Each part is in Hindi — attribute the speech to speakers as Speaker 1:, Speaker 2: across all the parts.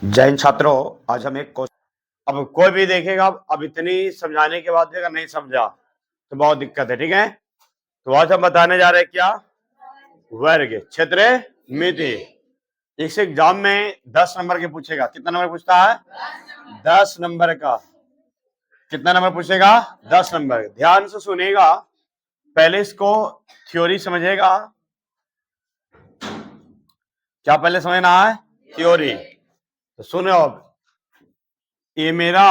Speaker 1: जय हिंद छात्रों। आज हम एक क्वेश्चन, अब कोई भी देखेगा, अब इतनी समझाने के बाद भी अगर नहीं समझा तो बहुत दिक्कत है। ठीक है, तो आज हम बताने जा रहे हैं क्या, वर्ग क्षेत्र मिति। इस एग्जाम में 10 नंबर के पूछेगा। कितना नंबर पूछता है? 10 नंबर का। कितना नंबर पूछेगा? 10 नंबर। ध्यान से सुनेगा, पहले इसको थ्योरी समझेगा। क्या पहले समझना है? थ्योरी। तो सुनो, अब ये मेरा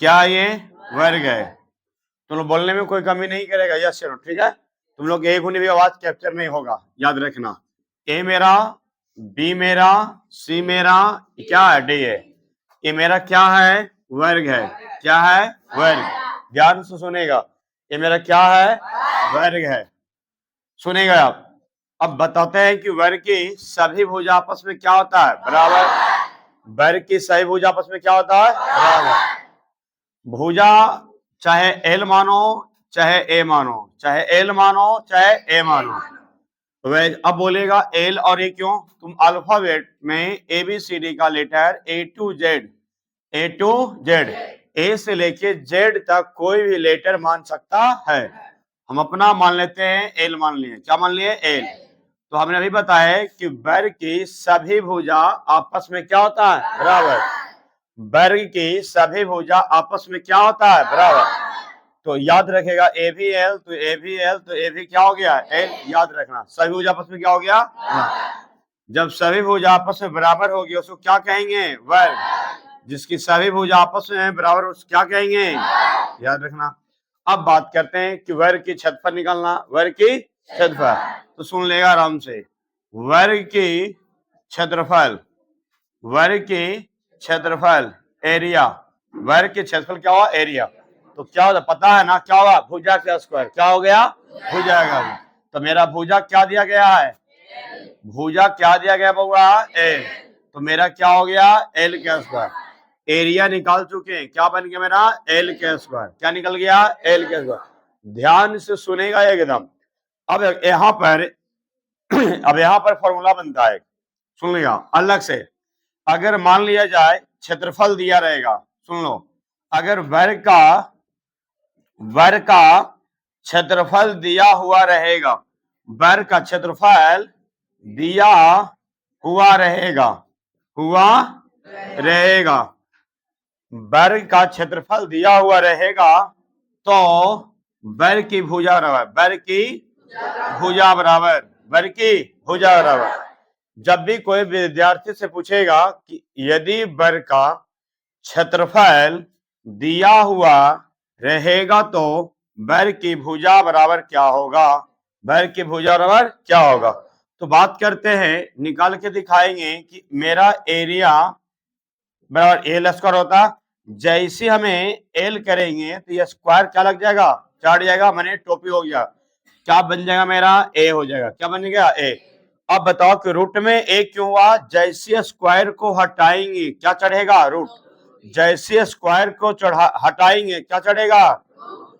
Speaker 1: क्या, ये वर्ग है। तुम लोग बोलने में कोई कमी नहीं करेगा। यस चलो ठीक है। तुम लोग एक होने भी आवाज कैप्चर नहीं होगा, याद रखना। ए मेरा, बी मेरा, सी मेरा, क्या है? डी है। ये मेरा क्या है? वर्ग है। क्या है? वर्ग। ध्यान से सुनेगा, ये मेरा क्या है? वर्ग है। सुनेगा आप। अब बताते हैं कि वर्ग की सभी भुजा आपस में क्या होता है? बराबर। वर्ग की सभी भुजा आपस में क्या होता है? बराबर। भुजा चाहे एल मानो चाहे ए मानो, चाहे एल मानो चाहे ए मानो। तो वह अब बोलेगा एल और ए क्यों? तुम अल्फाबेट में ए बी सी डी का letter A to Z, A to Z, A से लेके जेड तक कोई भी लेटर मान सकता है। हम अपना मान लेते हैं, एल मान लिए। क्या मान लिए? एल। तो हमने अभी बताया कि वर्ग की सभी भुजा आपस में क्या होता है? बराबर। वर्ग की सभी भुजा आपस में क्या होता है? बराबर। तो याद रखेगा ए भी एल तो ए भी एल तो ए भी क्या हो गया? एल। याद रखना, सभी भुजा आपस में क्या हो गया? जब सभी भुजा आपस में बराबर होगी उसको क्या कहेंगे? वर्ग। जिसकी सभी भुजा आपस में बराबर उसको क्या कहेंगे? याद रखना। अब बात करते हैं कि वर्ग की क्षेत्रफल निकालना। वर्ग की क्षेत्रफल तो सुन लेगा आराम से। वर्ग की क्षेत्रफल, वर्ग की क्षेत्रफल एरिया। वर्ग के क्षेत्रफल क्या हुआ? एरिया। तो क्या होता पता है ना? क्या होगा? भुजा का स्क्वायर। क्या हो गया? भुजा का। तो मेरा भुजा क्या दिया गया है? भुजा क्या दिया गया बउआ? एल। तो मेरा क्या हो गया? एल का स्क्वायर। एरिया निकाल चुके हैं। क्या बन गया मेरा? एल का स्क्वायर। क्या निकल गया? एल का स्क्वायर। ध्यान से सुनेगा एकदम। अब यहां पर अब यहां पर फॉर्मूला बनता है, सुन लिया अलग से। अगर मान लिया जाए क्षेत्रफल दिया रहेगा, सुन लो, अगर वर्ग का क्षेत्रफल दिया हुआ रहेगा, वर्ग का क्षेत्रफल दिया हुआ रहेगा, वर्ग का क्षेत्रफल दिया हुआ रहेगा तो वर्ग की भुजा बराबर, वर्ग की भुजा बराबर, वर्ग की भुजा बराबर। जब भी कोई विद्यार्थी से पूछेगा कि यदि वर्ग का क्षेत्रफल दिया हुआ रहेगा तो वर्ग की भुजा बराबर क्या होगा? वर्ग की भुजा बराबर क्या होगा? तो बात करते हैं, निकाल के दिखाएंगे कि मेरा एरिया बराबर एल स्क्वायर होता। जैसे हमें एल करेंगे तो ये स्क्वायर क्या लग जाएगा? चाट जाएगा, मैंने टोपी हो गया। क्या बन जाएगा? मेरा ए हो जाएगा। क्या बन गया? ए। अब बताओ कि रूट में ए क्यों हुआ? जैसे स्क्वायर को हटाएंगे क्या चढ़ेगा? रूट। जैसे स्क्वायर को हटाएंगे क्या चढ़ेगा?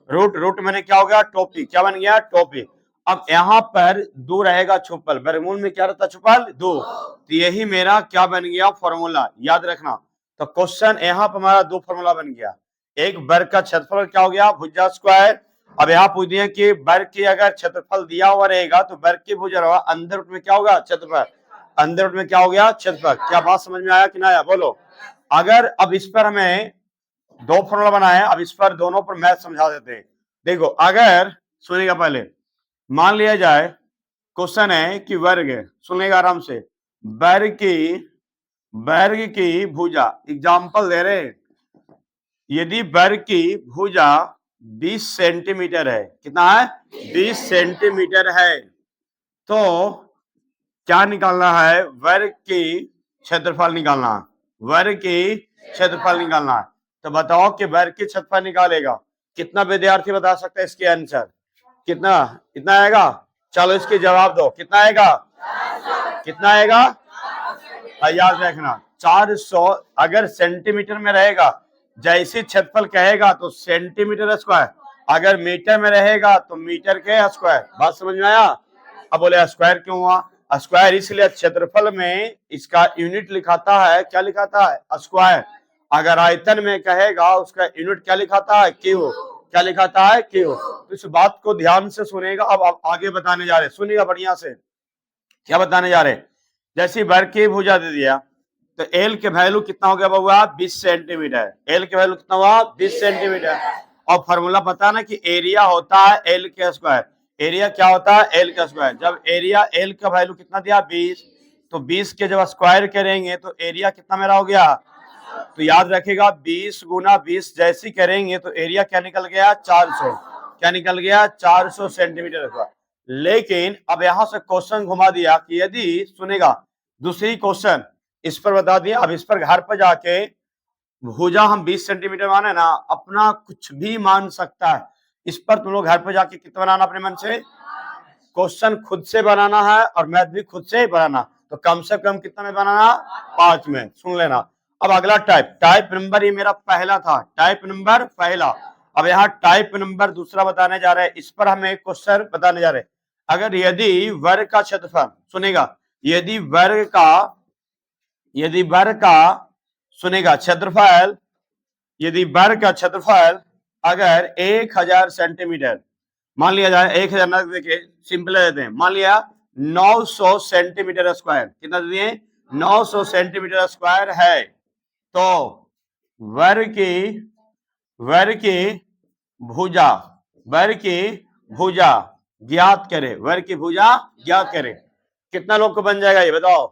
Speaker 1: रूट। रूट मैंने क्या हो गया? टोपी। क्या बन गया? टोपी। अब यहाँ पर दो रहेगा छुपल, वर्गमूल में क्या रहता? छुपल दो। तो यही मेरा क्या बन गया? फॉर्मूला। याद रखना। तो क्वेश्चन यहाँ पर हमारा दो फॉर्मूला बन गया। एक वर्ग का क्षेत्रफल क्या हो गया? भुजा स्क्वायर। अब यहाँ पूछ दिया कि वर्ग की अगर क्षेत्रफल दिया हुआ रहेगा तो वर्ग की भुजा होगा, अंदर रूट में क्या होगा? क्षेत्रफल। अंदर रूट में क्या हो गया? क्षेत्रफल। क्या बात समझ में आया कि ना आया? बोलो। अगर अब इस पर हमें दो फॉर्मूला बनाए, अब इस पर दोनों पर मैथ समझा देते हैं। देखो, अगर सुनेगा पहले, मान लिया जाए क्वेश्चन है कि वर्ग है, सुनेगा आराम से, वर्ग की भुजा, एग्जांपल दे रहे, यदि वर्ग की भुजा 20 सेंटीमीटर है, कितना है? 20 सेंटीमीटर है, तो क्या निकालना है? वर्ग की क्षेत्रफल निकालना है। वर्ग की क्षेत्रफल निकालना है। तो बताओ कि वर्ग की क्षेत्रफल निकालेगा, कितना विद्यार्थी बता सकते हैं इसके आंसर? कितना? इतना आएगा? चलो इसके जवाब दो। कितना आएगा? कितना आएगा? याद रखना 400। अगर सेंटीमीटर में रहेगा, जैसे क्षेत्रफल कहेगा तो सेंटीमीटर स्क्वायर, अगर मीटर में रहेगा तो मीटर के स्क्वायर। बात समझ में आया? अब बोले स्क्वायर क्यों हुआ? स्क्वायर, इसलिए क्षेत्रफल में इसका यूनिट लिखाता है, क्या लिखाता है? स्क्वायर। अगर आयतन में कहेगा उसका यूनिट क्या लिखाता है? क्यू। क्या लिखाता है? क्यू। तो इस बात को ध्यान से सुनेगा। अब आप आगे बताने जा रहे, सुनिएगा बढ़िया से, क्या बताने जा रहे। जैसे वर्ग की भुजा दे दिया तो एल के वैल्यू कितना हो गया बउआ? 20 सेंटीमीटर। एल के वैल्यू कितना हुआ? 20 सेंटीमीटर। और फॉर्मूला पता ना कि एरिया होता है एल के स्क्वायर। एरिया क्या होता है? एल का स्क्वायर। जब एरिया एल का वैल्यू कितना दिया? 20, तो 20 के जब स्क्वायर करेंगे तो एरिया कितना मेरा हो गया? तो याद रखेगा 20 गुना 20 जैसी करेंगे तो एरिया क्या निकल गया? 400। क्या निकल गया? 400 सेंटीमीटर स्क्वायर। लेकिन अब यहां से क्वेश्चन घुमा दिया कि यदि, सुनेगा, दूसरी क्वेश्चन इस पर बता दिया। अब इस पर घर पर जाके भुजा हम 20 सेंटीमीटर माने ना, अपना कुछ भी मान सकता है। इस पर तुम लोग घर पर जाके कितना बनाना अपने मन से, क्वेश्चन खुद से बनाना है और मैथ भी खुद से ही बनाना। तो कम से कम कितना में बनाना? 5 में। सुन लेना। अब अगला टाइप नंबर, ये मेरा पहला था, टाइप नंबर पहला। अब यहाँ टाइप नंबर दूसरा बताने जा रहे हैं। इस पर हम एक क्वेश्चन बताने जा रहे हैं। अगर यदि वर्ग का क्षेत्रफल, सुनेगा, यदि वर्ग का सुनेगा क्षेत्रफल, यदि वर्ग का क्षेत्रफल अगर 1000 सेंटीमीटर मान लिया जाए, 1000 ना देखिए सिंपल देते हैं, मान लिया 900 सेंटीमीटर स्क्वायर, कितना दिए? 900 सेंटीमीटर स्क्वायर है, तो वर्ग की भुजा ज्ञात करे। वर्ग की भुजा ज्ञात करे। कितना लोग को बन जाएगा ये बताओ?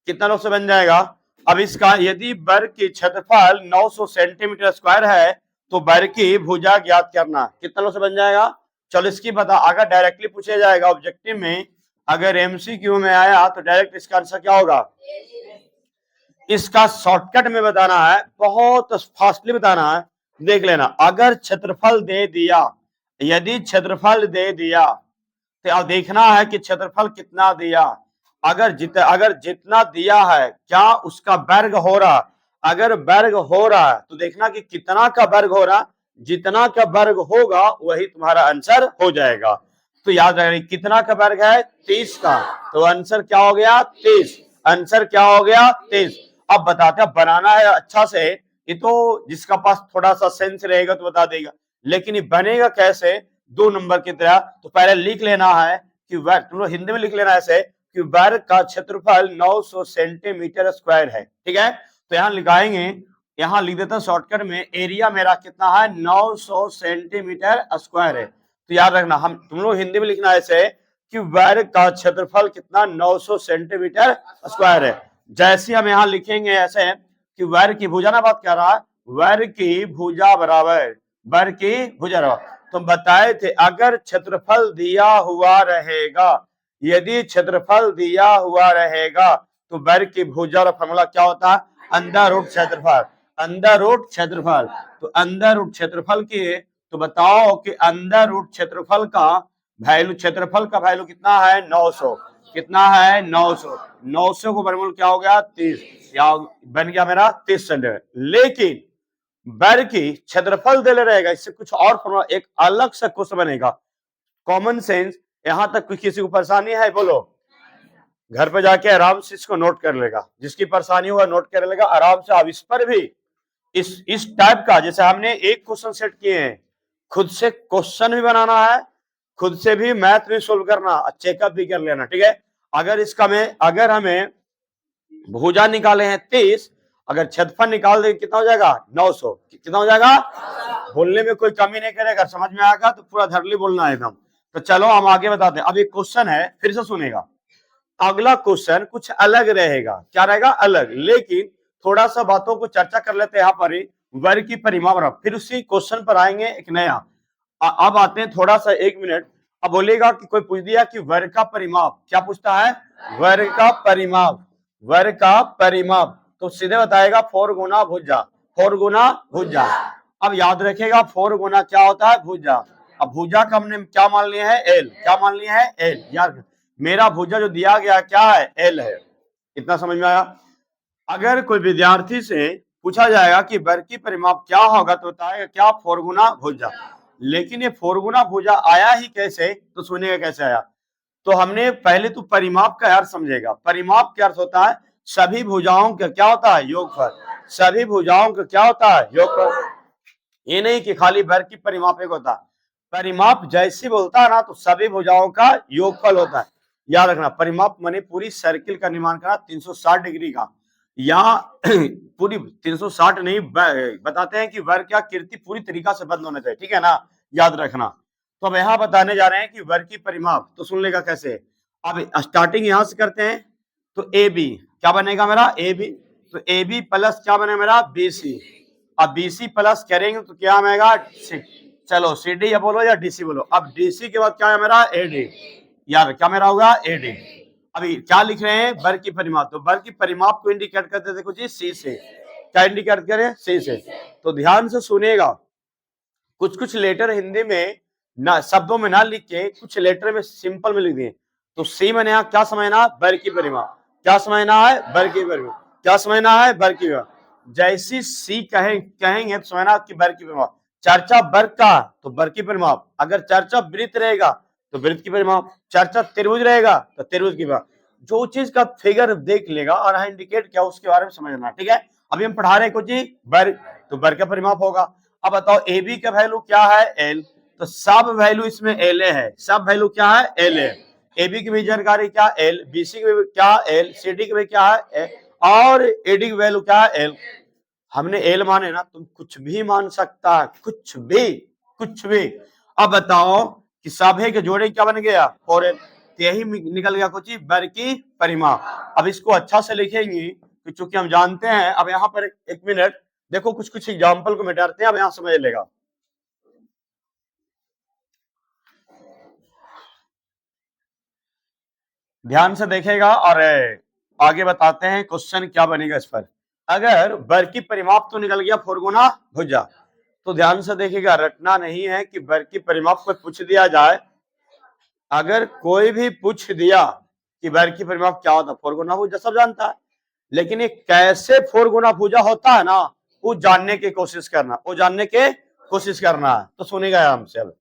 Speaker 1: कितना लोग से बन जाएगा? अब इसका यदि वर्ग की क्षेत्रफल 900 सेंटीमीटर स्क्वायर है तो वर्ग की भुजा ज्ञात करना। कितना लोग से बन जाएगा? चलो इसकी बता। अगर डायरेक्टली पूछा जाएगा ऑब्जेक्टिव में, अगर एमसीक्यू में आया तो डायरेक्ट इसका आंसर क्या होगा? इसका शॉर्टकट में बताना है, बहुत फास्टली बताना है। देख लेना। अगर क्षेत्रफल दे दिया, यदि क्षेत्रफल दे दिया तो अब देखना है कि क्षेत्रफल कितना दिया। अगर जितना दिया है क्या उसका वर्ग हो रहा, अगर वर्ग हो रहा है तो देखना कि कितना का वर्ग हो रहा, जितना का वर्ग होगा वही तुम्हारा आंसर हो जाएगा। तो याद रखना कितना का वर्ग है? 30 का, तो आंसर क्या हो गया? 30। आंसर क्या हो गया? 30। अब बताते हैं, बनाना है अच्छा से। ये तो जिसका पास थोड़ा सा सेंस रहेगा तो बता देगा, लेकिन ये बनेगा कैसे? 2 नंबर की तरह। तो पहले लिख लेना है कि वर्ग, तुम लोग हिंदी में लिख लेना ऐसे कि वर्ग का क्षेत्रफल 900 सेंटीमीटर स्क्वायर है। ठीक है, तो यहाँ लिखाएंगे, यहाँ लिख देता हूं शॉर्टकट में, एरिया मेरा कितना है? 900 सेंटीमीटर स्क्वायर है। तो याद रखना, हम तुम लोग हिंदी में लिखना ऐसे कि वर्ग का क्षेत्रफल कितना? 900 सेंटीमीटर स्क्वायर है। जैसे हम यहाँ लिखेंगे ऐसे कि वर्ग की भुजा ना बात कर रहा है, वर्ग की भुजा बराबर, वर्ग की भुजा बराबर। तो बताए थे अगर क्षेत्रफल दिया हुआ रहेगा, यदि क्षेत्रफल दिया हुआ रहेगा तो वर्ग की भुजा का फॉर्मूला क्या होता है? अंडर रूट क्षेत्रफल। अंडर रूट क्षेत्रफल। तो अंडर रूट क्षेत्रफल की, तो बताओ कि अंडर रूट क्षेत्रफल का वैल्यू, क्षेत्रफल का वैल्यू कितना है? 900। कितना है? 900। 900 को वर्गमूल क्या हो गया? 30। या बन गया मेरा 30 सेंटीमीटर। लेकिन वर्ग की क्षेत्रफल दे रहेगा, इससे कुछ और फॉर्मूला, एक अलग से क्वेश्चन बनेगा। Common sense. यहां तक किसी को परेशानी है? बोलो। घर पे जाके आराम से इसको नोट कर लेगा, जिसकी परेशानी हुआ नोट कर लेगा आराम से। अब इस पर भी इस टाइप का, जैसे हमने एक क्वेश्चन सेट किए हैं, खुद से क्वेश्चन भी बनाना है, खुद से भी मैथ भी सोल्व करना, चेकअप भी कर लेना। ठीक है, अगर हमें भुजा निकाले हैं 30, अगर क्षेत्रफल निकाल दे कितना हो जाएगा? 900। कितना हो जाएगा? बोलने में कोई कमी नहीं करेगा, समझ में आएगा तो पूरा धरली बोलना है एकदम। तो चलो हम आगे बताते हैं। अब एक क्वेश्चन है, फिर से सुनेगा। अगला क्वेश्चन कुछ अलग रहेगा। क्या रहेगा? अलग। लेकिन थोड़ा सा बातों को चर्चा कर लेते हैं यहाँ पर ही। वर्ग की परिमाप, फिर उसी क्वेश्चन पर आएंगे एक नया। अब आते हैं थोड़ा सा, 1 मिनट। अब बोलेगा कि कोई पूछ दिया कि वर्ग का परिमाप, क्या पूछता है? वर्ग का परिमाप। वर्ग का परिमाप तो सीधे बताएगा 4 गुना भुजा। 4 गुना भुजा। अब याद रखेगा 4 गुना क्या होता है? भुजा। अब भुजा का हमने क्या मान लिया है? एल। क्या मान लिया है? एल। यार मेरा भुजा जो दिया गया क्या है? एल है। इतना समझ में आया? अगर कोई विद्यार्थी से पूछा जाएगा कि वर्ग की परिमाप क्या होगा तो बताएगा क्या? 4 गुना भुजा। लेकिन ये 4 गुना भुजा आया ही कैसे? तो सुनिएगा कैसे आया। तो हमने पहले तो परिमाप का अर्थ समझेगा। परिमाप का अर्थ होता है सभी भुजाओं का क्या होता है, योगफल। सभी भुजाओं का क्या होता है, योगफल। ये नहीं कि खाली वर्ग की परिमाप एक होता है। परिमाप जैसे बोलता है ना तो सभी भुजाओं का योगफल होता है। याद रखना, परिमाप माने पूरी सर्किल का निर्माण करना 360 डिग्री का, या पूरी 360 नहीं, बताते हैं कि वर्ग क्या कीर्ति पूरी तरीका से बंद होना चाहिए, ठीक है ना, याद रखना। तो अब यहाँ बताने जा रहे हैं कि वर्ग की परिमाप, तो सुन लेगा कैसे। अब स्टार्टिंग यहां से करते हैं, तो ए बी क्या बनेगा मेरा, ए बी, तो ए बी प्लस क्या बने मेरा, बी सी। अब बीसी प्लस करेंगे तो क्या आएगा, चलो सी डी या बोलो या डीसी बोलो। अब डीसी के बाद क्या है मेरा, एडी। यार क्या मेरा होगा, एडी। अभी क्या लिख रहे हैं, वर्ग की परिमाप, तो वर्ग की परिमाप को इंडिकेट करते थे कुछ सी से। क्या इंडिकेट करें, सी से। तो ध्यान से सुनेगा, कुछ कुछ लेटर हिंदी में ना शब्दों में ना लिख के कुछ लेटर में सिंपल में लिख दिए। तो सी मैंने यहाँ क्या समझना, वर्ग की परिमाप। क्या समझना है, वर्ग की परिमाप। क्या समझना है, वर्ग की परिमाप। जैसी सी कहेंगे तो समझना कि वर्ग की परिमाप। चर्चा वर्ग का तो वर्ग की परिमाप, अगर चर्चा वृत्त रहेगा तो वृत्त की परिमाप, चर्चा त्रिभुज रहेगा तो त्रिभुज की परिमाप। जो चीज का फिगर देख लेगा और इंडिकेट क्या उसके बारे में समझना, ठीक है। अभी हम पढ़ा रहे हैं कुछ वर्ग, तो वर्ग का परिमाप होगा। अब बताओ ए बी का वैल्यू क्या है, एल, तो सब वैल्यू इसमें एल है, सब वैल्यू क्या है, एल है। ए बी की भी जानकारी क्या, एल, बी सी की भी क्या, एल, सी डी की भी क्या है, और एडी की वैल्यू क्या है, एल। हमने एल माने ना, तुम कुछ भी मान सकता है, कुछ भी, कुछ भी। अब बताओ कि सभी के जोड़े क्या बन गया, और यही निकल गया कुछ वर्ग की परिमाप। अब इसको अच्छा से लिखेंगे क्योंकि हम जानते हैं। अब यहाँ पर एक मिनट देखो, कुछ कुछ एग्जाम्पल को मिटाते हैं, अब यहाँ समझ लेगा। ध्यान से देखेगा और आगे बताते हैं क्वेश्चन क्या बनेगा इस पर। अगर वर्ग की परिमाप तो निकल गया 4 गुना भुजा, तो ध्यान से देखेगा, रटना नहीं है कि वर्ग की परिमाप को पूछ दिया जाए। अगर कोई भी पूछ दिया कि वर्ग की परिमाप क्या होता है, 4 गुना भुजा सब जानता है, लेकिन ये कैसे 4 गुना भुजा होता है ना, वो जानने की कोशिश करना, वो जानने की कोशिश करना है। तो सुनेगा हमसे। अब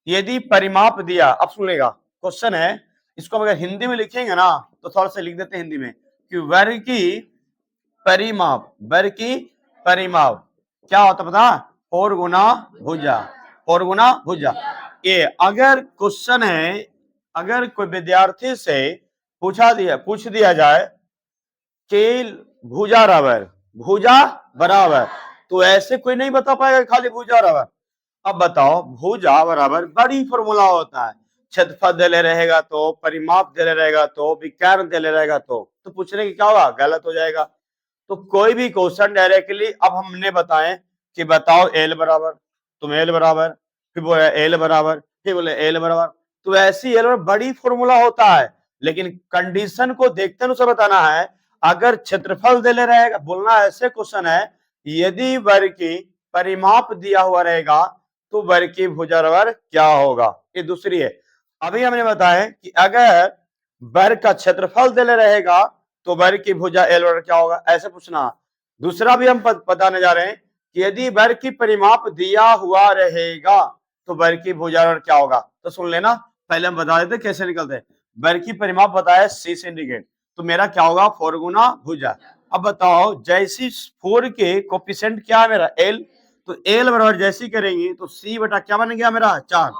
Speaker 1: यदि परिमाप दिया, अब सुनेगा क्वेश्चन है, इसको अगर हिंदी में लिखेंगे ना तो थोड़ा सा लिख देते हैं हिंदी में कि वर्ग की परिमाप, वर्ग की परिमाप क्या होता पता, 4 गुना भुजा, 4 गुना भुजा। ये अगर क्वेश्चन है, अगर कोई विद्यार्थी से पूछ दिया जाए कि भुजा बराबर, भुजा बराबर, तो ऐसे कोई नहीं बता पाएगा खाली भुजा बराबर। अब बताओ, भुजा बराबर बड़ी फॉर्मूला होता है, क्षेत्रफल देले रहेगा तो, परिमाप देले रहेगा तो, विकर्ण देले रहेगा तो पूछने की क्या होगा, गलत हो जाएगा। तो कोई भी क्वेश्चन डायरेक्टली अब हमने बताएं कि बताओ एल बराबर, तुम एल बराबर, फिर बोले एल बराबर, फिर बोले एल बराबर, तो ऐसी एल बराबर बड़ी फॉर्मूला होता है, लेकिन कंडीशन को देखते हुए बताना है। अगर क्षेत्रफल देले रहेगा, बोलना ऐसे क्वेश्चन है, यदि वर्ग की परिमाप दिया हुआ रहेगा तो वर्ग की भुजा बराबर क्या होगा, ये दूसरी है। अभी हमने बताया कि अगर वर्ग का क्षेत्रफल देले रहेगा तो वर्ग की भुजा एल बराबर क्या होगा, ऐसे पूछना। दूसरा भी हम बताने जा रहे हैं कि यदि वर्ग की परिमाप दिया हुआ रहेगा तो वर्ग की भुजा बराबर क्या होगा। तो सुन लेना, पहले हम बता देते कैसे निकलते हैं। वर्ग की परिमाप बताया सी से इंडिकेट, तो मेरा क्या होगा, 4 गुना भुजा। अब बताओ, जैसी 4 के कोफिशिएंट क्या है मेरा, एल, तो एल बराबर जैसी करेंगे तो सी बटा क्या बन गया मेरा, 4।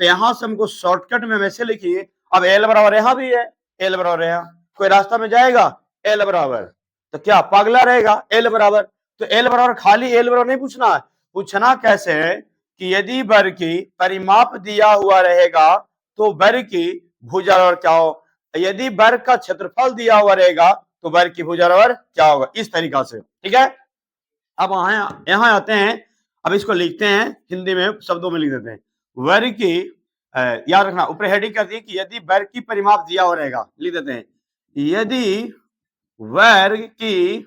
Speaker 1: तो यहां से हमको शॉर्टकट में वैसे लिखिए, अब एल बराबर यहां भी है, एल बराबर यहाँ, कोई रास्ता में जाएगा एल बराबर, तो क्या पागला रहेगा, एल बराबर। तो एल बराबर खाली एल बराबर नहीं पूछना है, पूछना कैसे है कि यदि वर्ग की परिमाप दिया हुआ रहेगा तो वर्ग की भुजा बराबर क्या हो, यदि वर्ग का क्षेत्रफल दिया हुआ रहेगा तो वर्ग की भुजा बराबर क्या होगा, इस तरीका से, ठीक है। अब यहाँ आते हैं, अब इसको लिखते हैं हिंदी में, शब्दों में लिख देते हैं। वर्ग की याद रखना, ऊपर हेडिंग करती है कि यदि वर्ग की परिमाप दिया हुआ रहेगा, लिख देते हैं, यदि वर्ग की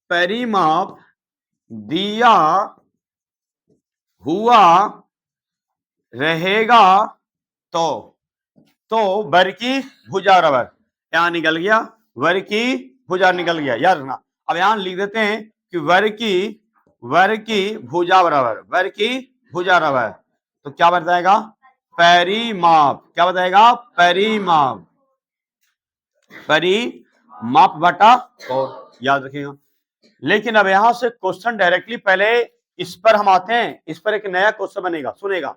Speaker 1: परिमाप दिया हुआ रहेगा तो वर्ग की भुजा बराबर, यहां निकल गया वर्ग की भुजा निकल गया, याद रखना। अब यहां लिख देते हैं कि वर्ग की भुजा बराबर, वर्ग की भुजा बराबर, तो क्या बन जाएगा परिमाप, क्या बताएगा? परिमाप, परिमाप बटा 4, याद रखिएगा। लेकिन अब यहां से क्वेश्चन डायरेक्टली, पहले इस पर हम आते हैं, इस पर एक नया क्वेश्चन बनेगा, सुनेगा।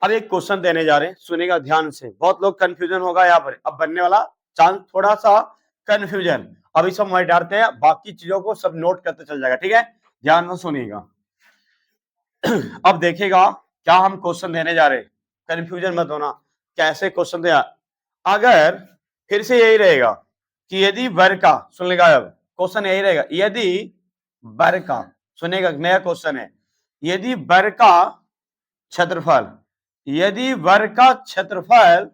Speaker 1: अब एक क्वेश्चन देने जा रहे हैं, सुनेगा ध्यान से, बहुत लोग कंफ्यूजन होगा यहाँ पर, अब बनने वाला चांस थोड़ा सा कंफ्यूजन। अभी सब मैं डालते हैं, बाकी चीजों को सब नोट करते चल जाएगा, ठीक है? ध्यान से सुनिएगा। अब देखिएगा क्या हम क्वेश्चन देने जा रहे हैं, कंफ्यूजन मत होना, कैसे क्वेश्चन दिया। अगर फिर से यही रहेगा कि यदि वर्ग का, सुन लेगा, अब क्वेश्चन यही रहेगा, यदि वर्ग का, सुनेगा नया क्वेश्चन है, यदि वर्ग का क्षेत्रफल, यदि वर्ग का क्षेत्रफल,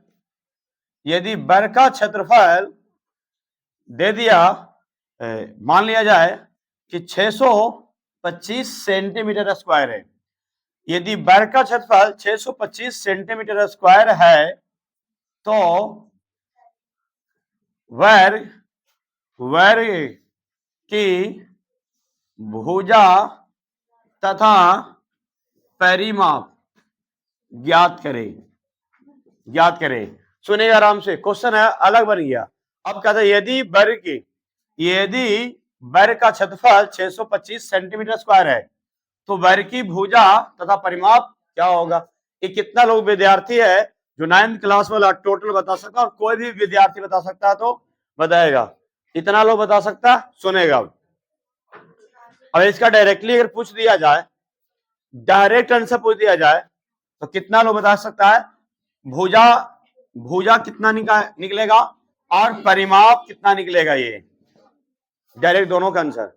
Speaker 1: यदि वर्ग का क्षेत्रफल दे दिया, मान लिया जाए कि 625 सेंटीमीटर स्क्वायर है, यदि वर्ग का क्षेत्रफल 625 सेंटीमीटर स्क्वायर है, तो वर्ग की भुजा तथा परिमाप ज्ञात करें। सुनिएगा आराम से, क्वेश्चन है अलग बन गया। अब कहते हैं यदि वर्ग का क्षेत्रफल 625 सेंटीमीटर स्क्वायर है, तो वर्ग की भुजा तथा परिमाप क्या होगा? ये कितना लोग विद्यार्थी है जो 9th क्लास वाला टोटल बता सकता है, और कोई भी विद्यार्थी बता सकता है तो बताएगा, इतना लोग बता सकता है, सुनेगा। अब इसका डायरेक्टली अगर पूछ दिया जाए, डायरेक्ट आंसर पूछ दिया जाए, तो कितना लोग बता सकता है? भुजा कितना निकलेगा और परिमाप कितना निकलेगा? ये डायरेक्ट दोनों का आंसर।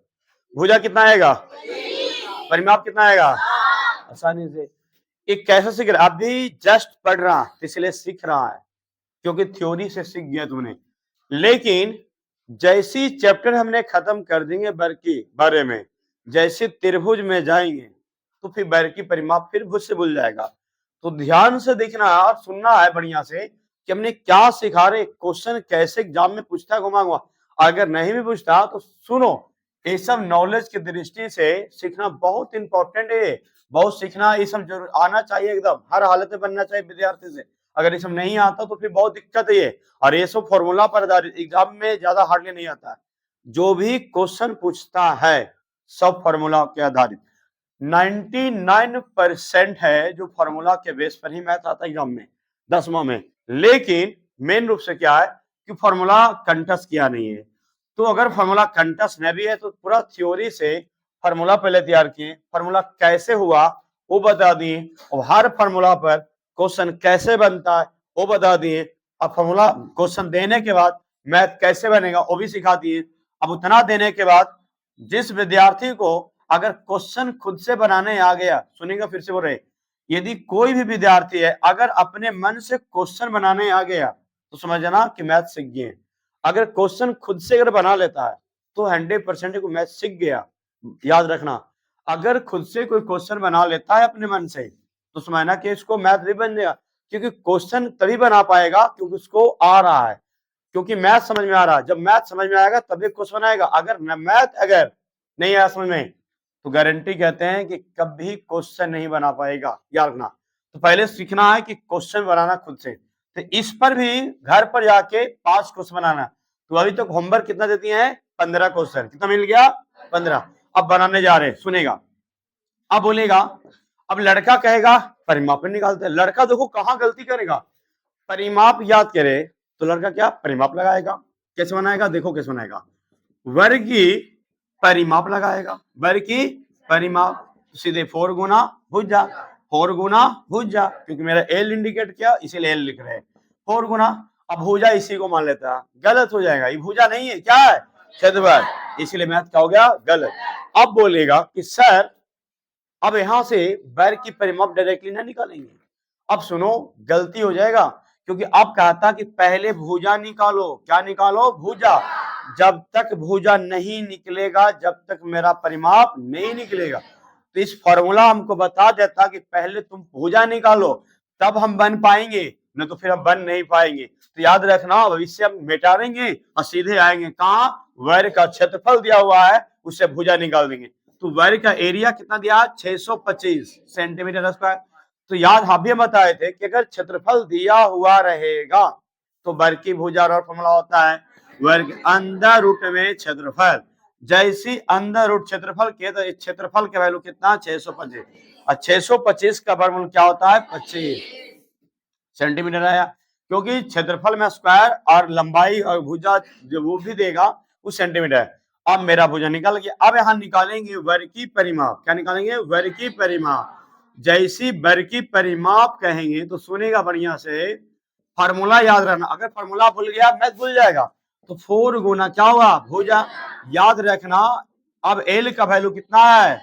Speaker 1: भुजा कितना आएगा, परिमाप कितना आएगा? आसानी से। ये कैसे सीख रहा? अभी जस्ट पढ़ रहा इसलिए सीख रहा है, क्योंकि थ्योरी से सीख गया तुमने। लेकिन जैसी चैप्टर हमने खत्म कर देंगे वर्ग के बारे में, जैसे त्रिभुज में जाएंगे, तो फिर वर्ग की परिमाप फिर भुज से भूल जाएगा। तो ध्यान से देखना और सुनना है बढ़िया से कि हमने क्या सिखा रहे, क्वेश्चन कैसे एग्जाम में पूछता है घुमा घुमा। अगर नहीं भी पूछता तो सुनो, ये सब नॉलेज की दृष्टि से सीखना बहुत इंपॉर्टेंट है, बहुत सीखना, ये सब जरूर आना चाहिए, एकदम हर हालत में बनना चाहिए विद्यार्थी से। अगर ये सब नहीं आता तो फिर बहुत दिक्कत है ये। और ये सब फॉर्मूला पर आधारित, एग्जाम में ज्यादा हार्डली नहीं आता है। जो भी क्वेश्चन पूछता है सब फॉर्मूला के आधारित, 99% है जो फॉर्मूला के बेस पर ही मैथ आता है एग्जाम में 10वां में। लेकिन मेन रूप से क्या है कि फॉर्मूला कंठस्थ किया नहीं है। तो अगर फॉर्मूला कंठस्थ में भी है तो पूरा थ्योरी से फॉर्मूला पहले तैयार किए, फॉर्मूला कैसे हुआ वो बता दिए, और हर फॉर्मूला पर क्वेश्चन कैसे बनता है वो बता दिए। अब फॉर्मूला क्वेश्चन देने के बाद मैथ कैसे बनेगा वो भी सिखा दिए। अब उतना देने के बाद जिस विद्यार्थी को अगर क्वेश्चन खुद से बनाने आ गया, सुनिएगा फिर से बोल रहे, यदि कोई भी विद्यार्थी है अगर अपने मन से क्वेश्चन बनाने आ गया तो समझना कि मैथ सीख गए। अगर क्वेश्चन खुद से अगर बना लेता है तो 100% को मैथ सीख गया। याद रखना, अगर खुद से कोई क्वेश्चन बना लेता है अपने मन से तो समझना कि इसको मैथ भी बन जाएगा, क्योंकि क्वेश्चन तभी बना पाएगा क्योंकि उसको आ रहा है, क्योंकि मैथ समझ में आ रहा है। जब मैथ समझ में आएगा तभी क्वेश्चन आएगा। अगर मैथ अगर नहीं आया समझ में तो गारंटी कहते हैं कि कभी क्वेश्चन नहीं बना पाएगा। याद रखना, तो पहले सीखना है कि क्वेश्चन बनाना खुद से। तो इस पर भी घर पर जाके 5 क्वेश्चन बनाना। तो अभी तक होमवर्क कितना देती है? 15 क्वेश्चन। कितना मिल गया? 15। अब बनाने जा रहे हैं, सुनेगा। अब बोलेगा, अब लड़का कहेगा परिमाप निकालते हैं। लड़का देखो कहां गलती करेगा, परिमाप याद करे तो लड़का क्या परिमाप लगाएगा। कैसे बनाएगा? देखो कैसे बनाएगा, वर्ग की परिमाप लगाएगा, वर्ग की परिमाप, सीधे 4 गुना भुजा, 4 गुना भुजा, क्योंकि मेरा एल इंडिकेट किया इसीलिए एल लिख रहे हैं, 4 गुना। अब भुजा इसी को मान लेता है, गलत हो जाएगा, ये भुजा नहीं है, क्या है? क्षेत्रफल, इसीलिए मैथ क्या हो गया? गलत। अब बोलेगा कि सर अब यहां से वर्ग की परिमाप डायरेक्टली ना निकालेंगे। अब सुनो, गलती हो जाएगा, क्योंकि अब कहता कि पहले भुजा निकालो। क्या निकालो? भुजा। जब तक भुजा नहीं निकलेगा, जब तक मेरा परिमाप नहीं निकलेगा। तो इस फॉर्मूला हमको बता देता कि पहले तुम भुजा निकालो तब हम बन पाएंगे, नहीं तो फिर हम बन नहीं पाएंगे। तो याद रखना, भविष्य हम मिटा देंगे और सीधे आएंगे कहां? वर्ग का क्षेत्रफल दिया हुआ है उससे भुजा निकाल देंगे। तो वर्ग का एरिया कितना दिया? 625 सेंटीमीटर स्क्वायर। तो याद आप भी बताए थे कि अगर क्षेत्रफल दिया हुआ रहेगा तो वर्ग की भुजा और फॉर्मूला होता है वर्ग अंडर रूट में क्षेत्रफल। जैसी अंडर रूट क्षेत्रफल के तो इस क्षेत्रफल का वैल्यू कितना 625 और 625 का वर्गमूल क्या होता है 25 सेंटीमीटर आया, क्योंकि क्षेत्रफल में स्क्वायर और लंबाई और भुजा जो वो भी देगा वो सेंटीमीटर है। अब मेरा भुजा निकल गया। अब यहाँ निकालेंगे वर्ग की परिमाप। क्या निकालेंगे वर्ग की परिमाप। जैसी वर्ग की परिमाप कहेंगे तो सुनेगा बढ़िया से, फार्मूला याद रखना। अगर फार्मूला भूल गया मैथ भूल जाएगा। तो 4 गुना क्या होगा भुजा, याद रखना। अब एल का वैल्यू कितना है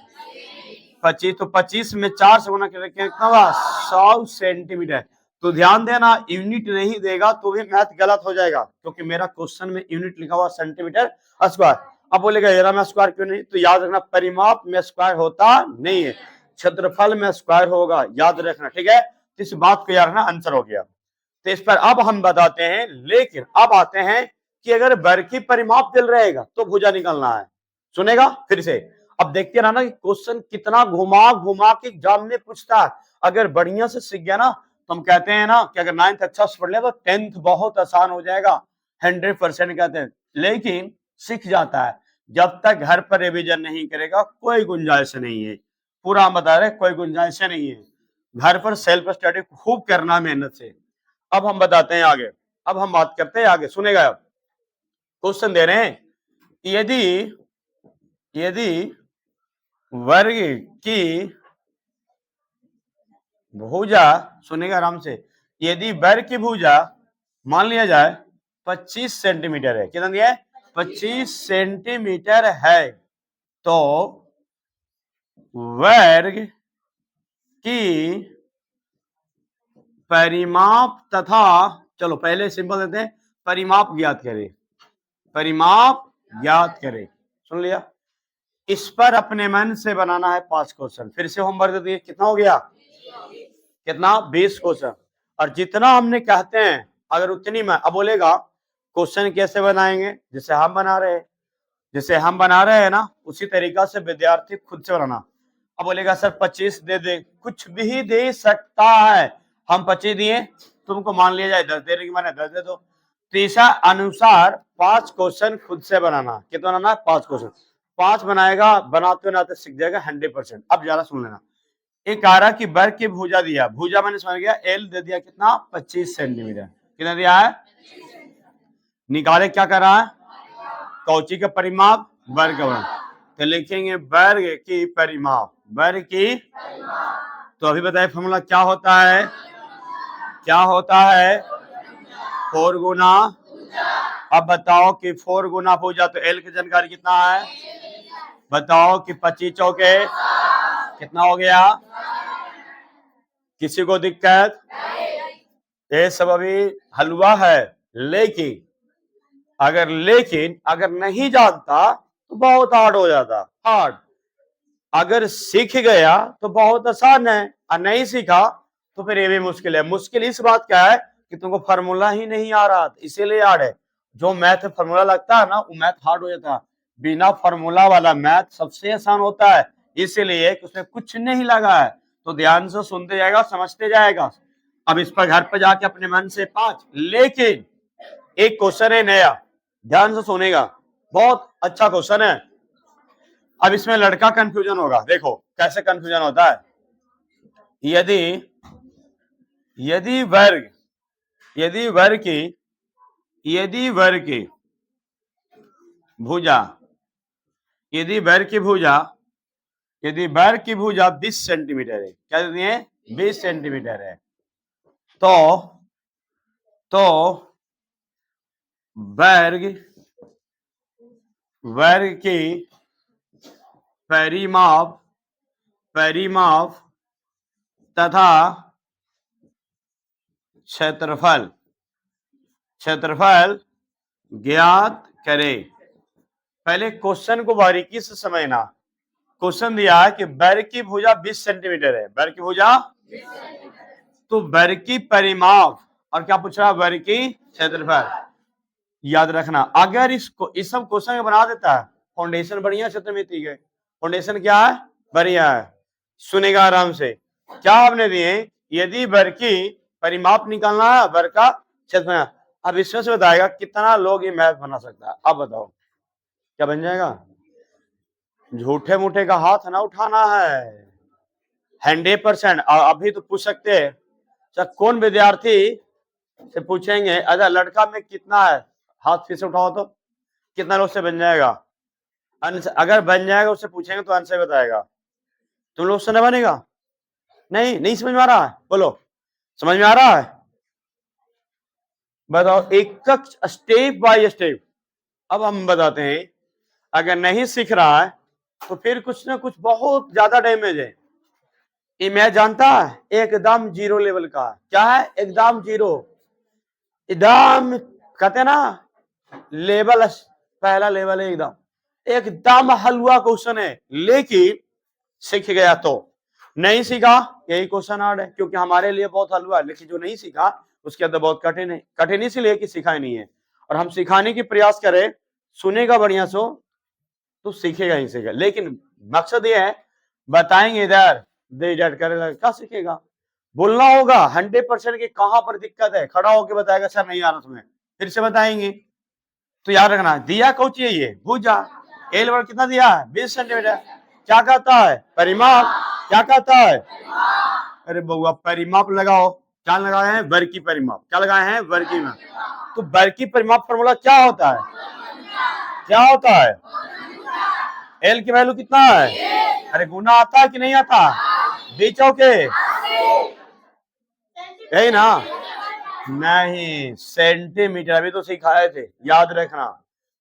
Speaker 1: 25, तो 25 में 4 से गुना करके कितना होगा 100 सेंटीमीटर। तो ध्यान देना यूनिट नहीं देगा तो भी मैथ गलत हो जाएगा, क्योंकि मेरा क्वेश्चन में यूनिट लिखा हुआ सेंटीमीटर स्क्वायर। अब बोलेगा यार मैं स्क्वायर क्यों नहीं, तो याद रखना परिमाप में स्क्वायर होता नहीं है, क्षेत्रफल में स्क्वायर होगा, याद रखना। ठीक है, तो इस बात को याद रखना, आंसर हो गया। तो इस पर अब हम बताते हैं, लेकिन अब आते हैं कि अगर वर्ग की परिमाप दिल रहेगा तो भुजा निकालना है। सुनेगा फिर से। अब देखते रहना कि क्वेश्चन कितना घुमा घुमा के एग्जाम में पूछता है। अगर बढ़िया से सीख गया ना तो हम कहते हैं ना कि अगर 9th अच्छा से पढ़ लिया तो 10th बहुत आसान हो जाएगा, 100% कहते हैं। लेकिन सीख जाता है, जब तक घर पर रिवीजन नहीं करेगा कोई गुंजाइश नहीं है। पूरा हम बता रहे कोई गुंजाइश नहीं है, घर पर सेल्फ स्टडी खूब करना मेहनत से। अब हम बताते हैं आगे। अब हम बात करते हैं आगे, सुनेगा। अब क्वेश्चन दे रहे हैं, यदि वर्ग की भुजा, सुनेगा आराम से, यदि वर्ग की भुजा मान लिया जाए 25 सेंटीमीटर है, कितना दिया है 25 सेंटीमीटर है, तो वर्ग की परिमाप तथा, चलो पहले सिंपल देते हैं, परिमाप ज्ञात करें, परिमाप ज्ञात करें। सुन लिया। इस पर अपने मन से बनाना है 5 क्वेश्चन। फिर से होमवर्क दे दिए, कितना हो गया, कितना 20 क्वेश्चन। और जितना हमने कहते हैं अगर उतनी में, अब बोलेगा क्वेश्चन कैसे बनाएंगे, जैसे हम बना रहे हैं, जैसे हम बना रहे हैं ना उसी तरीका से विद्यार्थी खुद से बनाना। अब बोलेगा सर 25 दे दे, कुछ भी दे सकता है। हम 25 दिए, तुमको मान लिया जाए 10 देने की माने 10 दे दो। तीसरा अनुसार 5 क्वेश्चन खुद से बनाना। कितना बनाना, 5 क्वेश्चन। 5 बनाएगा, बनाते बनाते सीख जाएगा 100%। अब जरा सुन लेना, एक आ रहा कि वर्ग की भुजा दिया, भुजा मैंने समझ गया, एल दे दिया कितना 25 सेंटीमीटर, कितना दिया है, निकाले क्या कर रहा है, कौची का परिमाप, वर्ग का। तो लिखेंगे वर्ग की परिमाप, वर्ग की। तो अभी बताए फॉर्मूला क्या होता है, क्या होता है 4 गुना। अब बताओ कि 4 गुना भुजा, तो एल की जानकारी कितना है, बताओ कि 25 चौके कितना हो गया, किसी को दिक्कत, ये सब अभी हलवा है। लेकिन अगर नहीं जानता तो बहुत हार्ड हो जाता, हार्ड। अगर सीख गया तो बहुत आसान है, और नहीं सीखा तो फिर ये भी मुश्किल है। मुश्किल इस बात का है कि तुमको फार्मूला ही नहीं आ रहा, इसीलिए हार्ड है। जो मैथ फार्मूला लगता है ना वो मैथ हार्ड हो जाता है। बिना फार्मूला वाला मैथ सबसे आसान होता है, इसीलिए उसमें कुछ नहीं लगा है। तो ध्यान से सुनते जाएगा, समझते जाएगा। अब इस पर घर पर जाके अपने मन से 5। लेकिन एक क्वेश्चन है नया, ध्यान से सुनेगा, बहुत अच्छा क्वेश्चन है। अब इसमें लड़का कंफ्यूजन होगा, देखो कैसे कंफ्यूजन होता है। यदि वर्ग की भुजा, यदि वर्ग की भुजा 20 सेंटीमीटर है, क्या है 20 सेंटीमीटर है, तो वर्ग की परिमाप तथा क्षेत्रफल ज्ञात करें। पहले क्वेश्चन को बारीकी से समझना। क्वेश्चन दिया है कि वर्ग की भुजा 20 सेंटीमीटर है, वर्ग की भुजा, तो वर्ग की परिमाप और क्या पूछ रहा है, वर्ग की क्षेत्रफल। याद रखना, अगर इसको इस सब क्वेश्चन बना देता है, फाउंडेशन बढ़िया क्षेत्रमिति है, फाउंडेशन क्या है बढ़िया है। सुनेगा आराम से, क्या आपने दिए यदि वर्ग की परिमाप निकालना है, वर्ग का क्षेत्रफल, अब इसमें से बताएगा कितना लोग ये मैथ बना सकता है। अब बताओ क्या बन जाएगा? झूठे मूठे का हाथ ना उठाना है, 100%। अभी तो पूछ सकते हैं, कौन विद्यार्थी से पूछेंगे अच्छा लड़का में कितना है, हाथ फिर से उठाओ तो कितना लोग से बन जाएगा? अगर बन जाएगा उससे पूछेंगे तो आंसर बताएगा। तुम लोग से नहीं बनेगा? नहीं समझ में आ रहा है? बोलो समझ में आ रहा है? बताओ एक स्टेप बाय स्टेप। अब हम बताते हैं, अगर नहीं सीख रहा है तो फिर कुछ ना कुछ बहुत ज्यादा डैमेज है। ये मैं जानता है एकदम जीरो लेवल का। क्या है? एकदम जीरो, एकदम कहते हैं ना लेवल, पहला लेवल है एकदम, एकदम हलवा क्वेश्चन है। लेकिन सीख गया तो, नहीं सीखा यही क्वेश्चन हार्ड है, क्योंकि हमारे लिए बहुत हलवा है, लेकिन जो नहीं सीखा उसके अंदर बहुत कठिन है। कठिन इसलिए कि सीखा ही नहीं है, और हम सिखाने की प्रयास करें, सुनेगा बढ़िया सो तो सीखेगा ही सीखेगा। लेकिन मकसद ये है बताएंगे इधर दे जट करेगा, क्या सीखेगा? बोलना होगा 100% की कहां पर दिक्कत है, खड़ा होकर बताएगा सर नहीं आ रहा तुम्हें, फिर से बताएंगे। तो याद रखना, दिया कौन चाहिए ये भूजा, एल वर्ग कितना दिया है? 20 सेंटीमीटर। क्या कहता है? परिमाप। क्या कहता है? अरे बउआ परिमाप लगाओ। क्या लगाए हैं? वर्ग की परिमाप। क्या लगाए हैं? वर्ग की। तो वर्ग की परिमाप फॉर्मूला क्या होता है? क्या होता है? एल की वैल्यू कितना है? अरे गुना आता है कि नहीं आता? बीचों के यही ना? नहीं सेंटीमीटर, अभी तो सिखाए थे, याद रखना।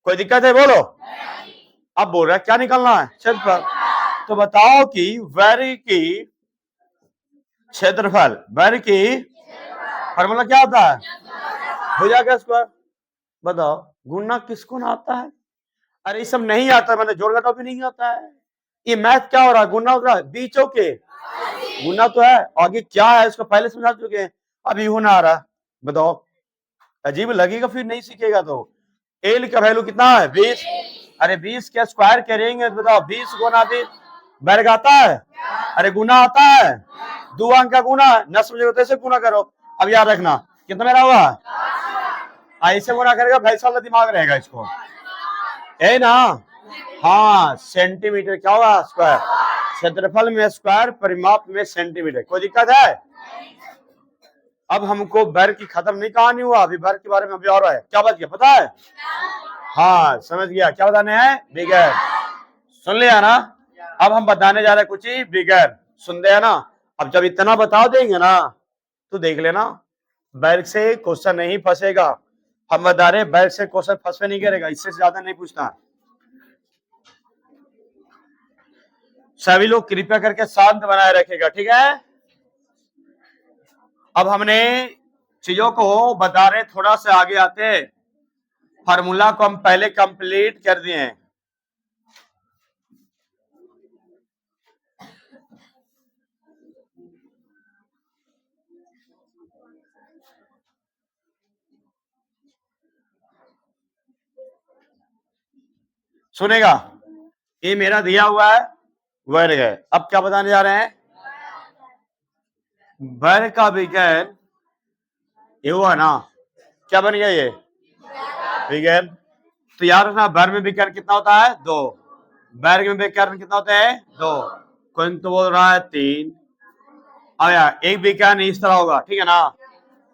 Speaker 1: कोई दिक्कत है? बोलो। अब बोल रहा है क्या निकालना है? क्षेत्रफल। तो बताओ कि वर्ग की क्षेत्रफल, वर्ग की फॉर्मूला क्या होता है? भुजा का स्क्वायर। बताओ गुना किसको ना आता है? अरे ये सब नहीं आता, मैंने जोड़ घटाव भी नहीं आता है। ये मैथ क्या हो रहा है? गुना हो रहा है, बीचों के गुना तो है, आगे क्या है इसको पहले समझा चुके हैं, अभी होना आ रहा। बताओ अजीब लगेगा फिर नहीं सीखेगा तो। एल का वैल्यू कितना है? 20। अरे 20 का स्क्वायर करेंगे तो बताओ 20 गुना 20 वर्ग आता है? अरे गुना आता है, दो अंक का गुना, न समझे तो ऐसे गुना करो। अब याद रखना कितना मेरा हुआ, ऐसे गुना करेगा भैंस वाला दिमाग रहेगा इसको, है ना? हाँ सेंटीमीटर क्या होगा? स्क्वायर। क्षेत्रफल में स्क्वायर, परिमाप में सेंटीमीटर। कोई दिक्कत है? अब हमको वर्ग की खत्म नहीं कहानी हुआ, अभी वर्ग के बारे में अभी और है। क्या बात किया पता है? हाँ समझ गया, क्या बताने हैं? बिगर। सुन लिया ना? अब हम बताने जा रहे हैं कुछ ही बिगर, सुन लिया ना? अब जब इतना बता देंगे ना तो देख लेना वर्ग से क्वेश्चन नहीं फंसेगा। हम बता रहे वर्ग से क्वेश्चन फंसवे नहीं करेगा, इससे ज्यादा नहीं पूछता। सभी लोग कृपया करके शांत बनाए रखेगा, ठीक है? अब हमने चीजों को बता रहे, थोड़ा सा आगे आते, फार्मूला को हम पहले कंप्लीट कर दिए हैं। सुनेगा, ये मेरा दिया हुआ है वर्ग है। अब क्या बताने जा रहे हैं? वर्ग का विज्ञान ये हुआ ना, क्या बन गया ये? विज्ञान। तो याद रखना वर्ग में विकर्ण कितना होता है? 2। वर्ग में विकर्ण कितना होता है? 2। कौन तो बोल रहा है 3। अब यार एक विकर्ण इस तरह होगा, ठीक है ना?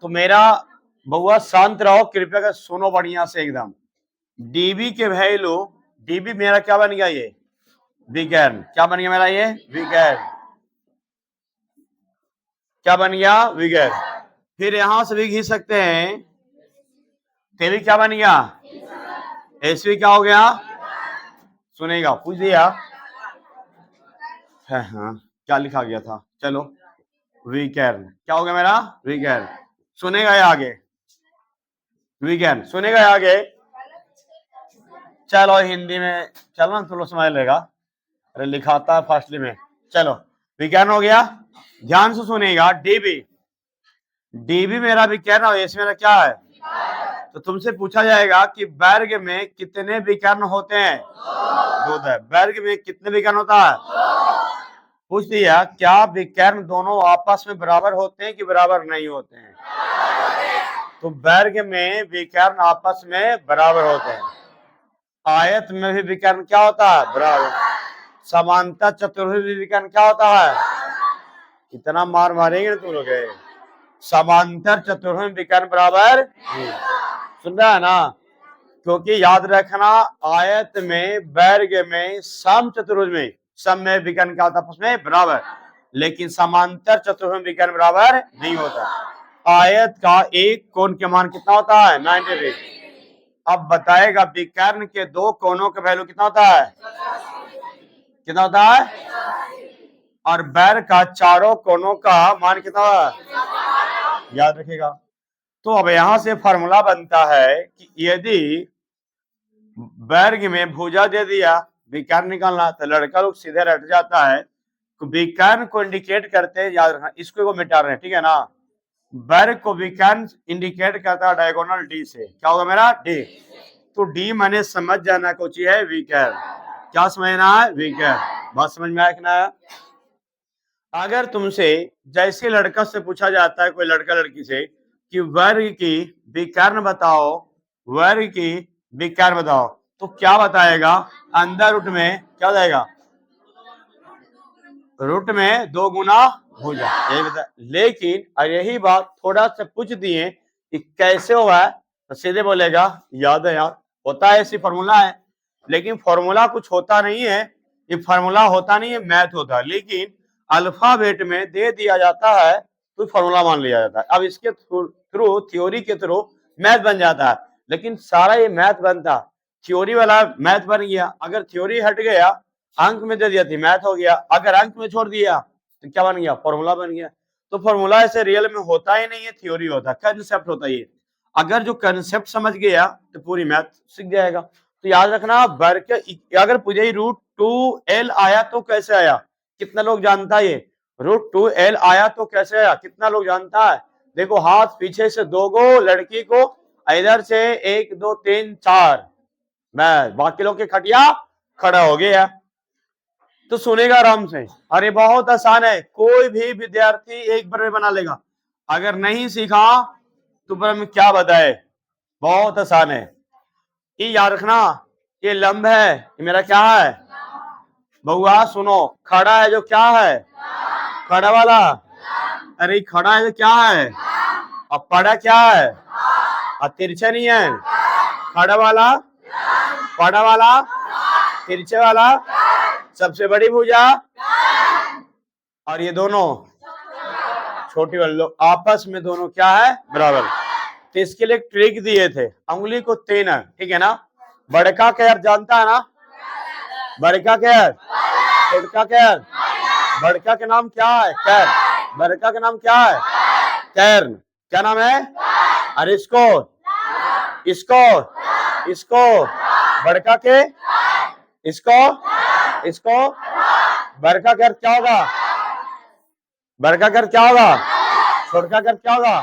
Speaker 1: तो मेरा बउआ शांत रहो, कृपया कर सुनो बढ़िया से एकदम। डीबी के वैल्यू, डीबी मेरा क्या बन गया? ये विकर्ण। क्या बन गया मेरा? ये विकर्ण। क्या बन गया? विकर्ण। फिर यहां से भी खींच सकते हैं, तेरी क्या बन गया? ऐसे क्या हो गया? सुनेगा, पूछ दिया है। हाँ क्या लिखा गया था? चलो विकर्ण क्या हो गया मेरा? विकर्ण। सुनेगा या आगे? विकर्ण सुनेगा या आगे? चलो हिंदी में चलो ना, थोड़ा समझ लेगा। अरे लिखाता है फास्टली में। चलो विकर्ण हो गया, ध्यान से सुनेगा। डीबी, डीबी मेरा विकर्ण और एस मेरा क्या है? तो तुमसे पूछा जाएगा कि वर्ग में कितने विकर्ण होते हैं? 2। वर्ग में कितने विकर्ण होता है? पूछ दिया क्या विकर्ण दोनों आपस में बराबर होते हैं कि बराबर नहीं होते हैं? तो वर्ग में विकर्ण आपस में बराबर होते हैं। आयत में भी विकर्ण क्या होता है? बराबर। समांतर चतुर्भुज भी विकर्ण क्या होता है? इतना मार मारेंगे तुम लोग। समांतर चतुर्भुज विकर्ण बराबर सुन रहा है ना? क्योंकि याद रखना आयत में, वर्ग में, सम चतुर्भुज में, सम में विकर्ण क्या होता है? आपस में बराबर। लेकिन समांतर चतुर्भुज विकर्ण बराबर नहीं होता। आयत का एक कोण के मान कितना होता है? 90 डिग्री। अब बताएगा विकर्ण के दो कोणों का वैल्यू कितना होता है? कितना होता है? और वर्ग का चारों कोणों का मान कितना होता है? याद रखिएगा। तो अब यहां से फॉर्मूला बनता है कि यदि वर्ग में भुजा दे दिया, विकर्ण निकालना, तो लड़का लोग सीधे रट जाता है। तो विकर्ण को इंडिकेट करते हैं, याद रखना, इसको मिटा रहे हैं, ठीक है ना? वर्ग को विकर्ण इंडिकेट करता है डायगोनल डी से। क्या होगा मेरा? डी। तो डी मैंने समझ जाना कुछ है विकर्ण। क्या समझना है? विकर्ण। बात समझ में आया कि ना? अगर तुमसे जैसे लड़का से पूछा जाता है, कोई लड़का लड़की से, कि वर्ग की विकर्ण बताओ, वर्ग की विकर्ण बताओ, तो क्या बताएगा? अंदर रूट में क्या जाएगा? रूट में 2 गुना भुजा, यही बता। लेकिन यही बात थोड़ा सा पूछ दिए कि कैसे हुआ है, तो सीधे बोलेगा याद है यार, होता है, ऐसी फॉर्मूला है। लेकिन फॉर्मूला कुछ होता नहीं है, ये फॉर्मूला होता नहीं है, मैथ होता है। लेकिन अल्फाबेट में दे दिया जाता है तो फॉर्मूला मान लिया जाता है। अब इसके थ्रू, थ्योरी के थ्रू मैथ बन जाता है। लेकिन सारा ये मैथ बनता, थ्योरी वाला मैथ बन गया। अगर थ्योरी हट गया, अंक में दे दिया थी, मैथ हो गया। अगर अंक में छोड़ दिया तो क्या बन गया? फॉर्मूला बन गया। तो फॉर्मूला ऐसे रियल में होता ही नहीं है, थ्योरी होता है, कंसेप्ट होता है। अगर जो कंसेप्ट समझ गया तो पूरी मैथ सीख जाएगा। तो याद रखना, वर्ग अगर पूछे रूट 2l आया तो कैसे आया? कितना लोग जानता है ये? रूट 2l आया तो कैसे आया? कितना लोग जानता है? देखो, हाथ पीछे से 2 गो, लड़की को इधर से 1 2 3 4, मैं बाकी लोग के खटिया खड़ा हो गया। तो सुनेगा आराम से। अरे बहुत आसान है, कोई भी विद्यार्थी एक बार में बना लेगा। अगर नहीं सीखा तो पर में क्या बताए, बहुत आसान है। ये याद रखना, ये लंब है, ये मेरा क्या है? बहुआ सुनो, खड़ा है जो क्या है? खड़ा वाला। अरे खड़ा है जो क्या है? अब पड़ा क्या है? अब तिरछा नहीं है, खड़ा वाला, पड़ा वाला, तिरछे वाला, सबसे बड़ी भुजा, और ये दोनों छोटी वाले लोग आपस में दोनों क्या है? बराबर। तो इसके लिए ट्रिक दिए थे, उंगली को तेना, ठीक है ना? बड़का कैर जानता है ना? बड़का कैर, छोटका कैर। बड़का के नाम क्या है? कैर। बड़का के नाम क्या है? कैर्न। क्या नाम है? अरे इसको, इसको, इसको, बड़का के, इसको, इसको, बड़का कैर क्या होगा? बड़का कैर क्या होगा? छोटका कैर क्या होगा?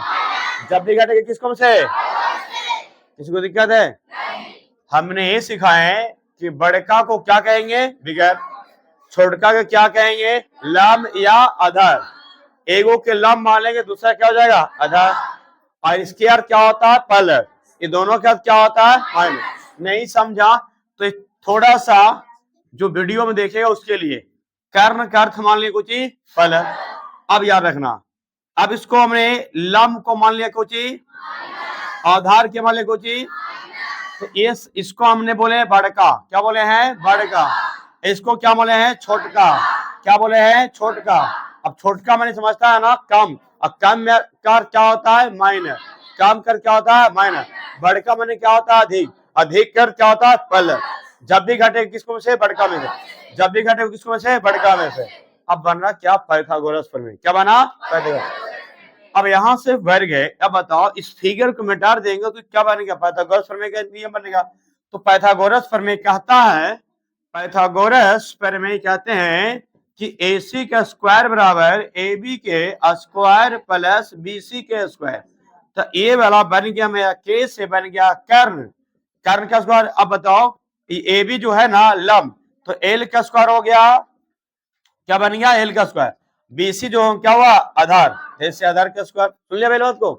Speaker 1: जब भी घटेगा किसको से? किसी को दिक्कत है? हमने ये सिखाए कि बड़का को क्या कहेंगे? विकर्ण। छोटका के क्या कहेंगे? लंब या अधर। एगो के लंब मान लेंगे, दूसरा क्या हो जाएगा? अधर। और इसके अर्थ क्या होता है? पलट। ये दोनों का क्या होता है? माइनस। नहीं समझा तो थोड़ा सा जो वीडियो में देखेगा उसके लिए, कर्ण का अर्थ मान लिया कुछ पलट। अब याद रखना, अब इसको हमने लंब को मान लिया कुछ, आधार के मान लिया कुछ, तो इसको हमने बोले बड़का। क्या बोले हैं? बड़का। इसको क्या बोले हैं? छोटका। क्या बोले हैं? छोटका। अब छोटका मैंने समझता है ना, कम। अब कम में कर क्या होता है? माइनस। कम कर क्या होता है? माइनस। बड़का मैंने क्या होता है? अधिक। अधिक कर क्या होता है? पलट। जब भी घटे किसको में से? बड़का में से। जब भी घटे किसको में से? बड़का में से। अब बन रहा क्या? पाइथागोरस प्रमेय। क्या बना? पाइथागोरस। अब यहां से वर्ग है। अब बताओ, इस फिगर को मिटा देंगे तो क्या बनेगा? पाइथागोरस प्रमेय का नियम बनेगा। तो पाइथागोरस प्रमेय कहता है, पाइथागोरस प्रमेय कहते हैं कि AC का स्क्वायर बराबर AB के स्क्वायर प्लस BC के स्क्वायर। तो ये वाला बन गया मेरा K से बन गया कर्ण। कर्ण का स्क्वायर। अब बताओ, ये AB जो है ना लंब, तो L का स्क्वायर हो गया क्या बन गया, एल का स्क्वायर। बीसी जो क्या हुआ, आधार, ऐसे आधार का स्क्वायर। सुन लिया पहले बात को,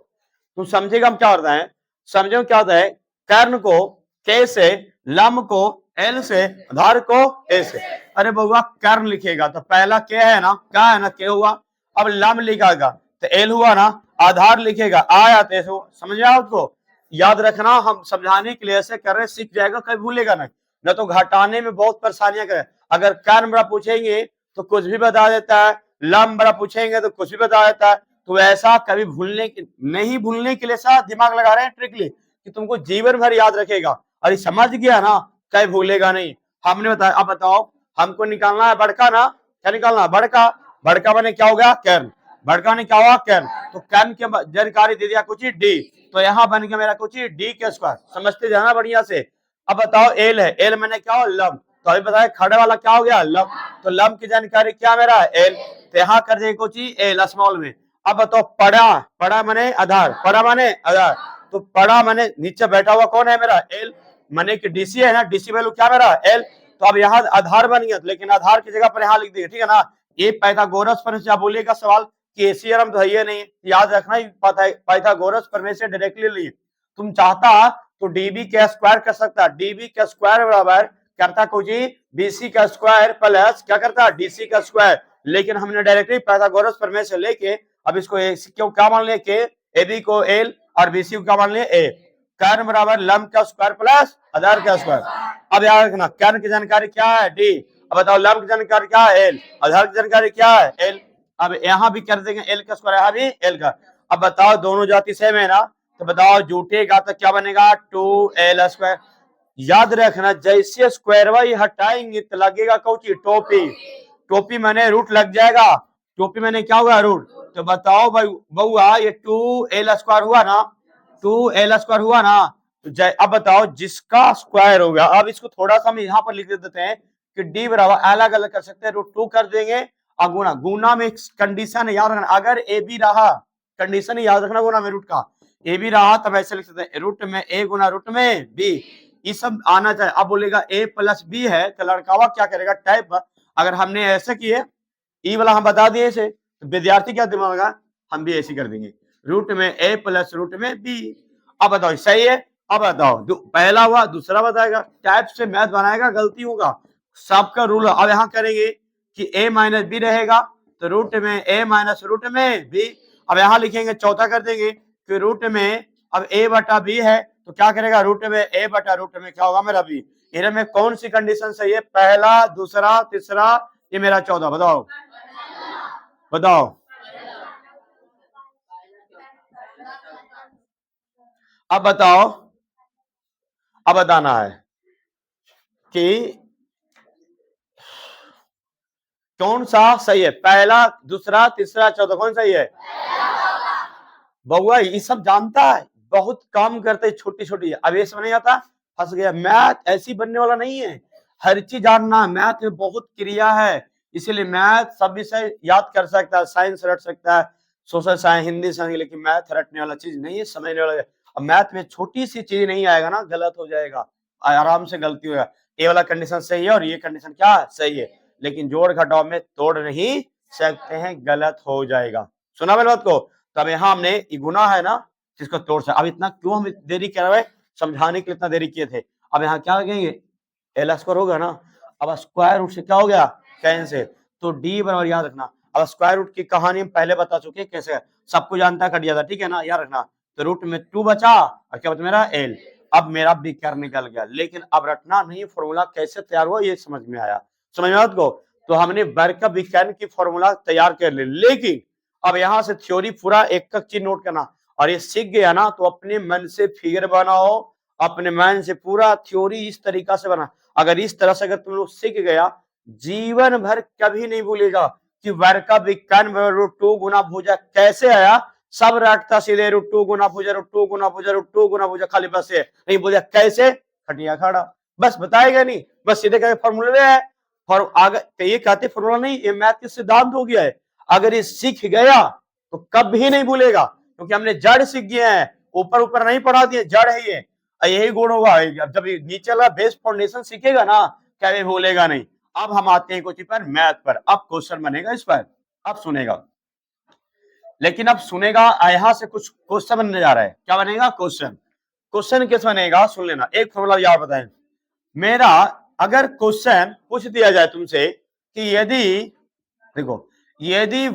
Speaker 1: तुम समझेगा हम क्या होता है, समझो क्या होता है, कर्ण को के से, लंब को एल से, आधार को ए से। अरे बउआ कर्ण लिखेगा तो पहला के है ना, क्या है ना, के हुआ। अब लंब लिखेगा तो एल हुआ ना, आधार लिखेगा आया तो समझ में आपको। याद रखना, हम समझाने के लिए ऐसे कर रहे, सीख जाएगा, कभी भूलेगा नहीं, न तो घटाने में बहुत परेशानियां करे। अगर कर्ण बड़ा पूछेंगे तो कुछ भी बता देता है, लंब बड़ा पूछेंगे तो कुछ भी बता देता है। तो ऐसा कभी भूलने की नहीं, भूलने के लिए साथ दिमाग लगा रहे हैं ट्रिकली, कि तुमको जीवन भर याद रखेगा। और ये समझ गया ना, कहीं भूलेगा नहीं। हमने बताया, अब बताओ हमको निकालना है बड़का ना, क्या निकालना है, बड़का। बड़का बने क्या हो गया, कर्ण। बड़का ने क्या हुआ, कर्ण। तो कर्ण की जानकारी दे दिया कुछ डी, तो यहाँ बन गया मेरा कुछ डी के स्क्वायर। समझते जाना बढ़िया से। अब बताओ एल है, एल मैंने क्या हो, लंब। तो अभी बताया खड़े वाला क्या हो गया, लंब। तो लंब की जानकारी क्या मेरा है, एल। तो यहाँ कर देंगे कुछ एल स्मॉल में। अब बताओ पड़ा, पड़ा माने आधार, पड़ा माने आधार। तो पड़ा माने नीचे बैठा हुआ कौन है मेरा, एल। माने कि डीसी है ना, डीसी वैल्यू क्या मेरा, एल। तो अब यहाँ आधार बन गया, लेकिन आधार की जगह पर यहाँ लिख देंगे, ठीक है ना। ये पाइथागोरस पर से आप बोलिएगा सवाल कि एसीआरएम तो है ही नहीं, याद रखना, पाइथागोरस पर में से डायरेक्टली लिए। तुम चाहता तो डीबी का स्क्वायर कर सकता, डीबी का स्क्वायर बराबर करता कुछ बीसी का स्क्वायर प्लस क्या करता, डीसी का स्क्वायर। लेकिन हमने डायरेक्टली पाइथागोरस प्रमेय से लेके अब इसको क्यों क्या मान लिया, के, एबी को एल और बीसी को क्या मान लिया, ए। कर्ण बराबर लंब का स्क्वायर प्लस आधार का स्क्वायर। अब याद रखना, कर्ण की जानकारी क्या है, डी। अब बताओ लंब की जानकारी क्या है, एल। आधार की जानकारी क्या है, एल। अब यहाँ भी कर देंगे एल का स्क्वायर, यहाँ भी एल का। अब बताओ दोनों जाति सेम है ना, तो बताओ जुटेगा तो क्या बनेगा, 2l स्क्वायर। याद रखना, जैसे स्क्वायर वाई हटाएंगे तो लगेगा कौची, टोपी। टोपी मैंने रूट लग जाएगा, टोपी मैंने क्या हुआ, रूट। तो बताओ भाई बउआ, ये 2l स्क्वायर हुआ ना, 2l स्क्वायर हुआ ना। तो अब बताओ जिसका स्क्वायर हो गया, अब इसको थोड़ा सा हम यहाँ पर लिख देते हैं कि डी बराबर अलग अलग कर सकते हैं, √2 कर देंगे। और गुना, गुना में कंडीशन याद रखना, अगर ए बी रहा, कंडीशन याद रखना गुना में रूट का, ए बी रहा तब ऐसे लिख सकते हैं, रूट में ए गुना रूट में बी, ये सब आना चाहिए। अब बोलेगा ए प्लस बी है तो लड़कावा क्या करेगा, टाइप। अगर हमने ऐसे किए, ई वाला हम बता दिए इसे, तो विद्यार्थी क्या दिमाग लगा, हम भी ऐसे कर देंगे, रूट में ए प्लस रूट में बी। अब बताओ सही है। अब बताओ पहला हुआ, दूसरा बताएगा, टाइप से मैथ बनाएगा, गलती होगा, सबका रूल। अब यहाँ करेंगे कि a माइनस बी रहेगा, तो रूट में a माइनस रूट में b। अब यहाँ लिखेंगे, चौथा कर देंगे कि रूट में अब a बटा b है, तो क्या करेगा, रूट में a बटा रूट में क्या होगा मेरा b। इधर में कौन सी कंडीशन सही है, पहला, दूसरा, तीसरा, ये मेरा चौथा। बताओ बताओ। अब बताओ, अब बताना है कि कौन सा सही है, पहला, दूसरा, तीसरा, चौथा, कौन सही है। बउआ ये सब जानता है, बहुत काम करते हैं छोटी छोटी। अब ये समझ नहीं आता, फंस गया। मैथ ऐसी बनने वाला नहीं है, हर चीज जानना, मैथ में बहुत क्रिया है, इसीलिए मैथ सब विषय याद कर सकता है, साइंस रट सकता है, सोशल साइंस, हिंदी साइंस, लेकिन मैथ रटने वाला चीज नहीं है, समझने वाला। अब मैथ में छोटी सी चीज नहीं आएगा ना, गलत हो जाएगा, आराम से गलती होगा। ये वाला कंडीशन सही है और ये कंडीशन क्या सही है, लेकिन जोड़ घटाव में तोड़ नहीं सकते हैं, गलत हो जाएगा। सुना मेरी बात को। तब यहाँ हमने ये गुना है ना, जिसको तोड़ सकते। अब इतना क्यों हम देरी कर रहे, समझाने के लिए इतना देरी किए थे। अब यहाँ क्या कहेंगे, एल स्क्वायर होगा ना। अब स्क्वायर रूट से क्या हो गया, कैंसिल। तो डी बराबर याद रखना। अब स्क्वायर रूट की कहानी हम पहले बता चुके हैं कैसे, सबको जानता कट जाता, ठीक है ना, याद रखना। तो रूट में 2 बचा और क्या बचा मेरा, एल। अब मेरा विकर निकल गया, लेकिन अब रटना नहीं, फॉर्मूला कैसे तैयार हुआ ये समझ में आया, समझ में आपको। तो हमने वर्ग का विकर्ण की फॉर्मूला तैयार कर ली, लेकिन अब यहाँ से थ्योरी पूरा एक चीज नोट करना, और ये सीख गया ना तो अपने मन से फिगर बनाओ, अपने मन से पूरा थ्योरी इस तरीका से बना। अगर इस तरह से अगर तुम लोग सीख गया, जीवन भर कभी नहीं भूलेगा कि वर्ग का विकर्ण √2 गुना भुजा कैसे आया। सब रटता सीधे √2 गुना भुजा, √2 गुना भुजा, √2 गुना भुजा, खाली बस से नहीं बोला कैसे, खटिया खड़ा, बस बताएगा नहीं, बस सीधे कहे फॉर्मूले है। और आगे तो ये कहते फॉर्मूला नहीं, ये मैथ के सिद्धांत हो गया है। अगर ये सीख गया तो कभी नहीं भूलेगा, क्योंकि हमने जड़ सीख गए हैं, ऊपर ऊपर नहीं पढ़ा दिए, जड़ है ये, यही गुण होगा। जब नीचे वाला बेस फाउंडेशन सीखेगा ना, क्या भूलेगा नहीं। अब हम आते हैं कुछ पर मैथ पर। अब क्वेश्चन बनेगा इस पर, अब सुनेगा, लेकिन अब सुनेगा यहां से कुछ क्वेश्चन बनने जा रहा है। क्या बनेगा? क्वेश्चन। क्वेश्चन कैसे बनेगा सुन लेना। एक फॉर्मूला याद बताएं मेरा। अगर क्वेश्चन पूछ दिया जाए तुमसे कि यदि, देखो, यदि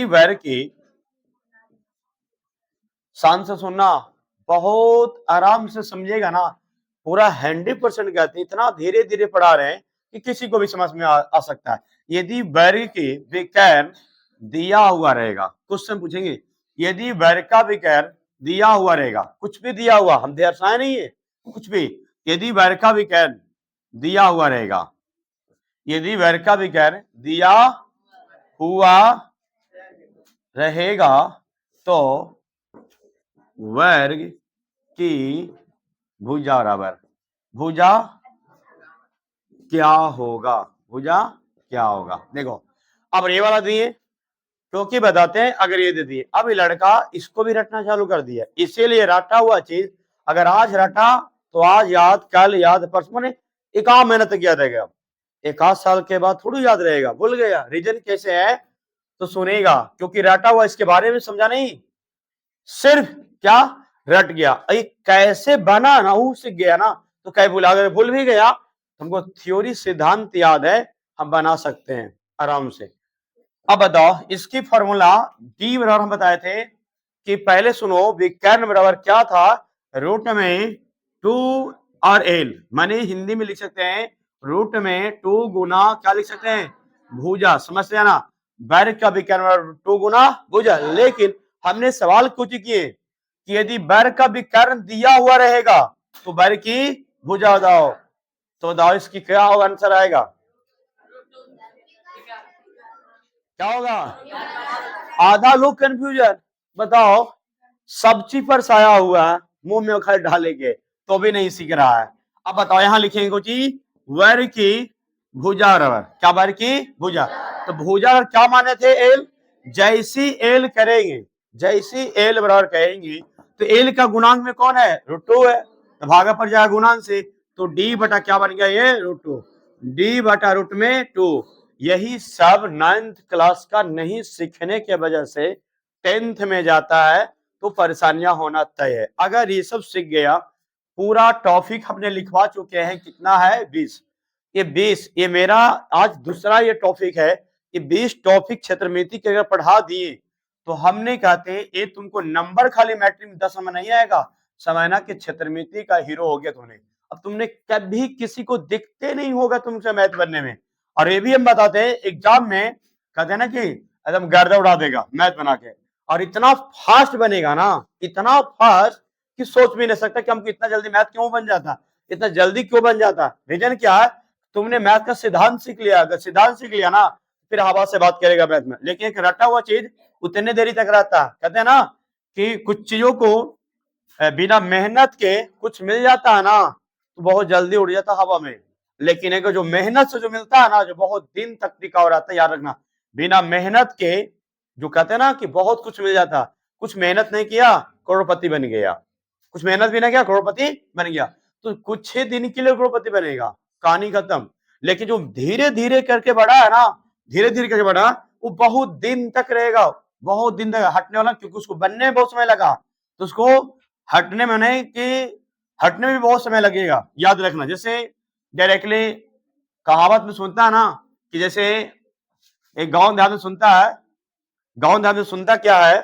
Speaker 1: वर्ग की, शान से सुनना, बहुत आराम से समझेगा ना, पूरा 100% कहते, इतना धीरे धीरे पढ़ा रहे हैं कि किसी को भी समझ में आ सकता है। यदि वर्ग की विकर्ण दिया हुआ रहेगा, क्वेश्चन पूछेंगे यदि वर्ग का विकर्ण दिया हुआ रहेगा, कुछ भी दिया हुआ, हम दर्शाए नहीं है कुछ भी, यदि वर्ग का विकर्ण दिया हुआ रहेगा, यदि वर्ग का विकर्ण दिया हुआ रहेगा तो वर्ग की भुजा बराबर भुजा क्या होगा? भुजा क्या होगा? देखो अब ये वाला दिए, क्योंकि बताते हैं अगर ये दे दिए, अब ये लड़का इसको भी रटना चालू कर दिया। इसीलिए रटा हुआ चीज अगर आज रटा तो आज याद, कल याद, परसों ने एक आध मेहनत किया रहेगा, एक आध साल के बाद थोड़ी याद रहेगा, भूल गया। रीजन कैसे है तो सुनेगा, क्योंकि रटा हुआ इसके बारे में समझा नहीं, सिर्फ क्या रट गया। अरे कैसे बना ना वो सीख गया ना, तो कहीं भूला, अगर भूल भी गया हमको थ्योरी सिद्धांत याद है, हम बना सकते हैं आराम से। अब बताओ इसकी फॉर्मूला डी बराबर हम बताए थे कि पहले सुनो, विकर्ण बराबर क्या था, रूट में 2 और एल, माने हिंदी में लिख सकते हैं रूट में 2 गुना क्या लिख सकते हैं, भुजा। समझते हैं ना, वर्ग का विकर्ण बराबर 2 गुना भुजा। लेकिन हमने सवाल कुछ किए कि यदि वर्ग का विकर्ण दिया हुआ रहेगा तो वर्ग की भुजा बताओ, तो बताओ इसकी क्या होगा, आंसर आएगा क्या होगा? आधा लोग कंफ्यूजन, बताओ सब्जी पर साया हुआ है, मुंह में खाली डालेंगे तो भी नहीं सीख रहा है। अब बताओ यहां लिखेंगे कुछ, वर्ग की भुजा बराबर क्या, वर्ग की भुजा, तो भुजा क्या माने थे, एल। जैसी एल करेंगे, जैसी एल बराबर कहेंगे तो एल का गुणांक में कौन है, √2 है, तो भागा पर जाएगा गुणांक से, तो डी बटा क्या बन गया ये, √2, डी बटा रूट में 2। यही सब 9th क्लास का नहीं सीखने के वजह से 10th में जाता है तो परेशानियां होना तय है। अगर ये सब सीख गया, पूरा टॉपिक हमने लिखवा चुके हैं, कितना है 20, ये 20, ये मेरा आज दूसरा ये टॉपिक है, ये 20 टॉपिक क्षेत्रमिति के अगर पढ़ा दिए तो हमने कहते हैं ये तुमको नंबर खाली मैट्रिक में 10 में नहीं आएगा, समझना कि क्षेत्रमिति का हीरो हो गया तुमने। अब तुमने कभी किसी को दिखते नहीं होगा तुमसे मैथ बनने में। और ये भी हम बताते हैं एग्जाम में, कहते हैं ना कि एकदम गर्दा उड़ा देगा मैथ बना के, और इतना फास्ट बनेगा ना, इतना फास्ट कि सोच भी नहीं सकता कि हमको इतना जल्दी मैथ क्यों बन जाता, इतना जल्दी क्यों बन जाता। रीजन क्या है, तुमने मैथ का सिद्धांत सीख लिया, अगर सिद्धांत सीख लिया ना फिर हवा से बात करेगा मैथ में। लेकिन एक रटा हुआ चीज उतने देरी तक रहता है। कहते हैं ना कि कुछ चीजों को बिना मेहनत के कुछ मिल जाता है ना तो बहुत जल्दी उड़ जाता हवा में, लेकिन एक जो मेहनत से जो मिलता है ना, जो बहुत दिन तक टिका हुआ रहता है, याद रखना, बिना मेहनत के जो कहते हैं ना कि बहुत कुछ मिल जाता, कुछ मेहनत नहीं किया करोड़पति बन गया, कुछ मेहनत भी नहीं किया करोड़पति बन गया, तो कुछ ही दिन के लिए करोड़पति बनेगा, कहानी खत्म। लेकिन जो धीरे धीरे करके बढ़ा है ना, धीरे धीरे करके बढ़ा, वो बहुत दिन तक रहेगा, बहुत दिन तक हटने वाला, क्योंकि उसको बनने में बहुत समय लगा, तो उसको हटने में नहीं कि हटने में भी बहुत समय लगेगा, याद रखना। जैसे डायरेक्टली कहावत में सुनता है ना कि जैसे एक गांव देहात में सुनता है, गांव देहात में सुनता क्या है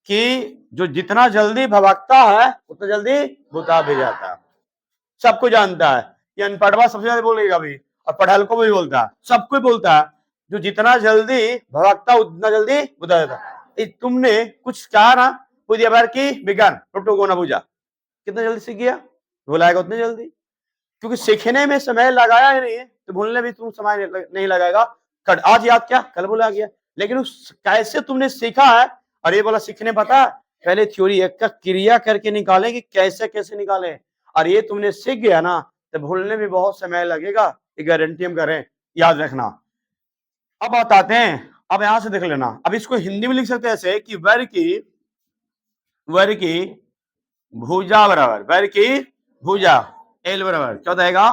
Speaker 1: कि जो जितना जल्दी भभकता है उतना जल्दी भुता भी जाता है। सबको जानता है, ये अनपढ़वा सबसे ज्यादा बोलेगा अभी, और पढ़ल को भी बोलता है, सबको बोलता है, जो जितना जल्दी भभकता उतना जल्दी भुता जाता है। तुमने कुछ कहा ना, खुद बार की विज्ञान टोटो को ना बुझा, कितना जल्दी सीख गया, भुलाएगा उतनी जल्दी, क्योंकि सीखने में समय लगाया ही नहीं है, तो भूलने भी तुम समय नहीं लगाएगा। आज याद किया कल भुला गया, लेकिन उस कैसे तुमने सीखा है, और ये बोला सीखने पता, पहले थ्योरी एक का क्रिया करके निकाले कि कैसे कैसे निकाले, और ये तुमने सीख गया ना तो भूलने में बहुत समय लगेगा, ये गारंटी हम करें, याद रखना। अब बताते हैं, अब यहां से देख लेना, अब इसको हिंदी में लिख सकते हैं ऐसे कि वर्ग की भुजा बराबर, वर्ग की भुजा एल बराबर क्या बताएगा,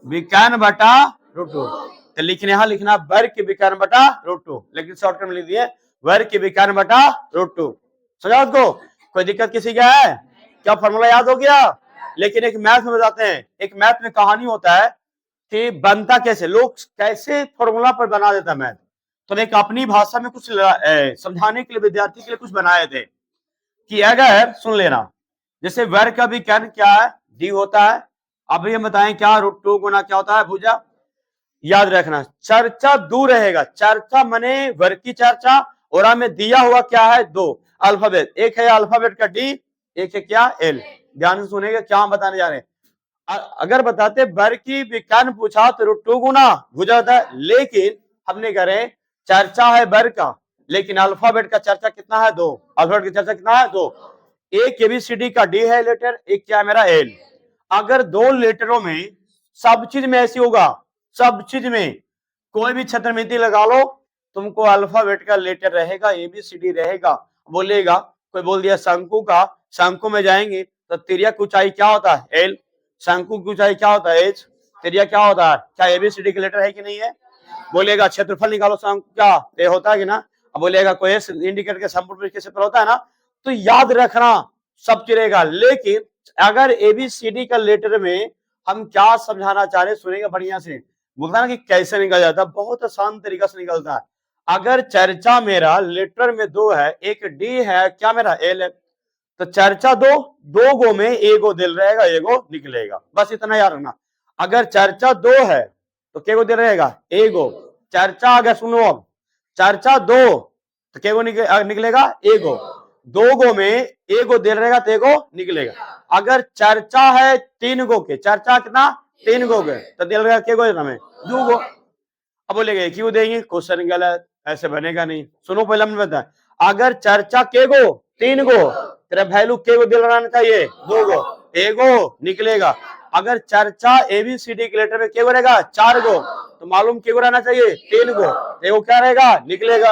Speaker 1: विकर्ण बटा √2। तो लिखने यहां लिखना वर्ग के विकर्ण बटा √2, लेकिन शॉर्टकट में लिख दिए वर्ग के विकर्ण बटा √2। समझा उसको? कोई दिक्कत किसी का है क्या? फॉर्मूला याद हो गया? लेकिन एक मैथ में बताते हैं, एक मैथ में कहानी होता है कि बनता कैसे, लोग कैसे फॉर्मूला पर बना देता मैथ। तो एक अपनी भाषा में कुछ समझाने के लिए विद्यार्थी के लिए कुछ बनाए थे कि अगर सुन लेना, जैसे वर्ग का विकर्ण क्या है? डी होता है। अब ये बताएं क्या √2 गुना क्या होता है? भुजा। याद रखना चर्चा दूर रहेगा, चर्चा मने वर्ग की चर्चा, और हमें दिया हुआ क्या है? 2 अल्फाबेट, एक है अल्फाबेट का डी, एक है क्या? एल। ध्यान से सुनेगा क्या हम बताने जा रहे हैं। अगर बताते वर्ग की विकर्ण पूछा तो √2 गुना भुजा होता है, लेकिन हमने करें चर्चा है वर्ग का, लेकिन अल्फाबेट का चर्चा कितना है? 2। अल्फाबेट की चर्चा कितना है? 2। एक एबीसीडी का डी है लेटर, एक क्या मेरा एल। अगर 2 लेटरों में सब चीज में ऐसी होगा, सब चीज में कोई भी छत्रमिति लगा लो, तुमको अल्फाबेट का लेटर रहेगा, एबीसीडी रहेगा। बोलेगा कोई बोल दिया शंकु का, शंकु में जाएंगे तो तिर्यक ऊंचाई क्या होता है? एल। शंकु की ऊंचाई क्या होता है? एच। तिर्यक क्या होता है? क्या एबीसीडी का लेटर है कि नहीं है? बोलेगा क्षेत्रफल निकालो शंकु क्या? ए होता है कि ना? अब बोलेगा कोई एस इंडिकेटर के संपूर्ण पृष्ठ के क्षेत्रफल होता है ना? तो याद रखना सब चलेगा, लेकिन अगर एबीसीडी का लेटर में हम क्या समझाना चाह रहे, सुनेगा बढ़िया से। बोलता ना कि कैसे निकल जाता है, बहुत आसान तरीका से निकलता है। अगर चर्चा मेरा लेटर में 2 है, एक डी है, क्या मेरा? एल है, तो चर्चा 2 गो में एगो दिल रहेगा, एगो निकलेगा, बस इतना याद रखना। अगर चर्चा 2 है तो क्या दिल रहेगा? एगो। चर्चा अगर सुनो, अब चर्चा 2 तो क्या निकलेगा? एगो। 2 गो में एगो दिल रहेगा तो एगो निकलेगा। अगर चर्चा है 3 गो के, चर्चा कितना? 3 गो के, तो दिल रहेगा क्या? गो हमें 2 गो। अब बोलेंगे क्यों देंगे? क्वेश्चन गलत, ऐसे बनेगा नहीं। सुनो पहले हमने बताया, अगर चर्चा के गो? 3 गो, तेरा वैल्यू के गो दिल रहना चाहिए? 2 गो, एगो निकलेगा। अगर चर्चा एबीसीडी के लेटर में के गो रहेगा? 4 गो, तो मालूम के गो रहना चाहिए? 3 गो, एगो क्या रहेगा? निकलेगा।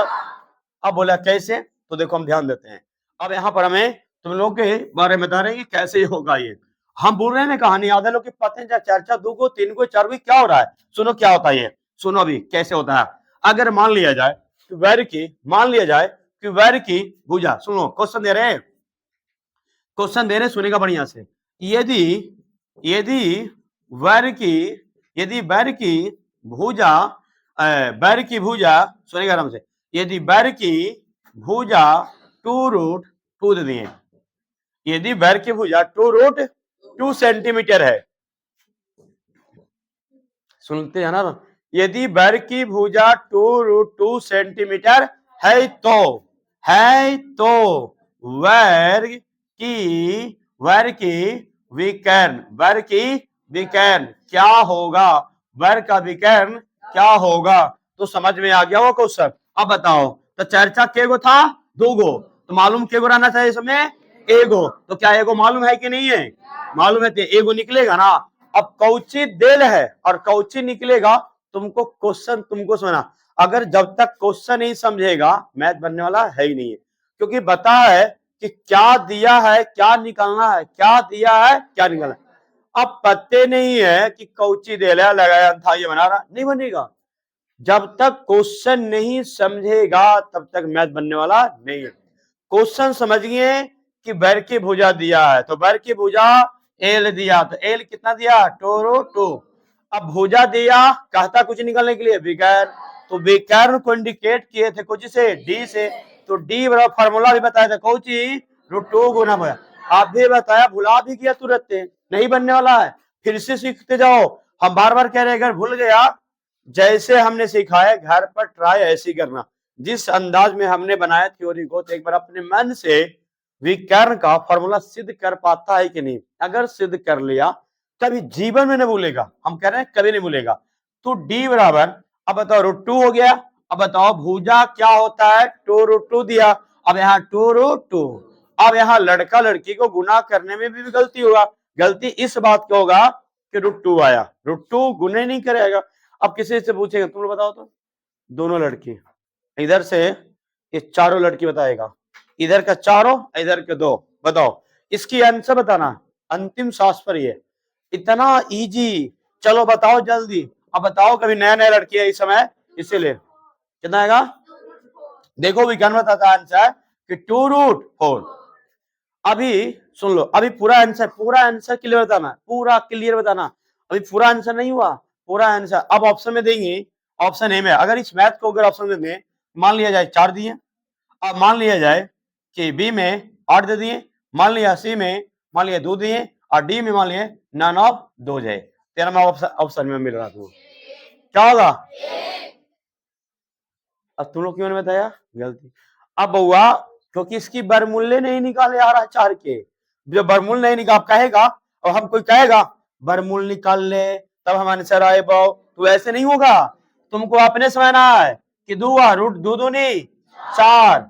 Speaker 1: अब बोला कैसे? तो देखो हम ध्यान देते हैं। अब यहाँ पर हमें तुम लोग के बारे में बता रहे हैं कि कैसे होगा ये। हम बोल रहे हैं ना कहानी, आधे लोग के पता है चर्चा 2 गो 3 गो 4 गो क्या हो रहा है। सुनो क्या होता है ये, सुनो अभी कैसे होता है। अगर मान लिया जाए कि वर्ग की, मान लिया जाए कि वर्ग की भुजा, सुनो क्वेश्चन दे रहे हैं, क्वेश्चन दे रहे, सुनेगा बढ़िया से। यदि यदि वर्ग की, यदि वर्ग की भुजा, वर्ग की भुजा, सुनेगा आराम से, यदि वर्ग की भुजा 2√2 दे दिए, यदि वर्ग की भुजा 2√2 सेंटीमीटर है, सुनते हैं ना, यदि वर्ग की भुजा 2√2 सेंटीमीटर है तो वर्ग की विकर्ण, वर्ग की विकर्ण क्या होगा? वर्ग का विकर्ण क्या होगा? तो समझ में आ गया वो क्वेश्चन। अब बताओ, तो चर्चा के गो था? 2 गो, तो मालूम के गो रहना चाहिए इसमें? एगो। तो क्या एगो मालूम है कि नहीं है? मालूम है, तो एगो निकलेगा ना। अब कौची देल है और कौची निकलेगा, तुमको क्वेश्चन तुमको सुना। अगर जब तक क्वेश्चन नहीं समझेगा मैथ बनने वाला है ही नहीं है, क्योंकि बता है कि क्या दिया है क्या निकलना है, क्या दिया है क्या निकलना है। अब पते नहीं है कि कौची दे लगाया था, ये बना रहा नहीं बनेगा। जब तक क्वेश्चन नहीं समझेगा तब तक मैथ बनने वाला नहीं है। क्वेश्चन समझिए कि वर्ग की भुजा दिया है, तो वर्ग की भुजा एल दिया, तो एल कितना दिया? 2√2। अब भुजा दिया, कहता कुछ निकलने के लिए विकर्ण, तो विकर्ण को इंडिकेट किए थे कुछ से? डी से। तो डी बराबर फॉर्मूला भी बताया था, कौची? √2 गुना भुजा। आप भी बताया, भुला भी किया तुरंत, नहीं बनने वाला है, फिर से सीखते जाओ। हम बार बार कह रहे हैं, अगर भूल गया, जैसे हमने सिखाया घर पर ट्राई ऐसी करना, जिस अंदाज में हमने बनाया थ्योरी को, तो एक बार अपने मन से विकर्ण का फॉर्मूला सिद्ध कर पाता है कि नहीं। अगर सिद्ध कर लिया कभी जीवन में नहीं भूलेगा, हम कह रहे हैं कभी नहीं भूलेगा। तो डी बराबर, अब बताओ √2 हो गया। अब बताओ भुजा क्या होता है? 2√2 दिया। अब यहाँ 2√2, अब यहाँ लड़का लड़की को गुना करने में भी गलती होगा। गलती इस बात का होगा कि √2 आया, √2 गुने नहीं करेगा। अब किसी से पूछेगा तुम लोग बताओ तो, दोनों लड़की, इधर से ये चारों लड़की बताएगा, इधर का चारों इधर के 2, बताओ इसकी आंसर बताना। अंतिम सांस पर ये इतना इजी, चलो बताओ जल्दी, अब बताओ, कभी नया नया लड़की है इस समय, इसीलिए कितना आएगा? देखो विज्ञान बताता है आंसर कि 2√4। अभी सुन लो, अभी पूरा आंसर क्लियर बताना, पूरा क्लियर बताना। अभी पूरा आंसर नहीं हुआ, पूरा आंसर अब ऑप्शन में देंगे। ऑप्शन ए में अगर इस मैथ को अगर ऑप्शन में दें, मान लिया जाए 4 दिए, अब मान लिया जाए कि बी में 8 दे दिए, मान लिया सी में मान लिया 2 दिए, और डी में मान लिए नन ऑफ 2 जाए, तेरा में ऑप्शन में मिल रहा था, क्या होगा? अब तुम लोग क्यों नहीं बताया? गलती। अब बउआ क्योंकि इसकी बरमूल्य नहीं निकाले आ रहा है 4 के, जो बरमूल नहीं निकाल कहेगा और हम कोई कहेगा बरमूल निकाल ले तब हम आंसर आए बहु, तो ऐसे नहीं होगा। तुमको अपने समझना है कि 2 रूट 2 दूनी 4,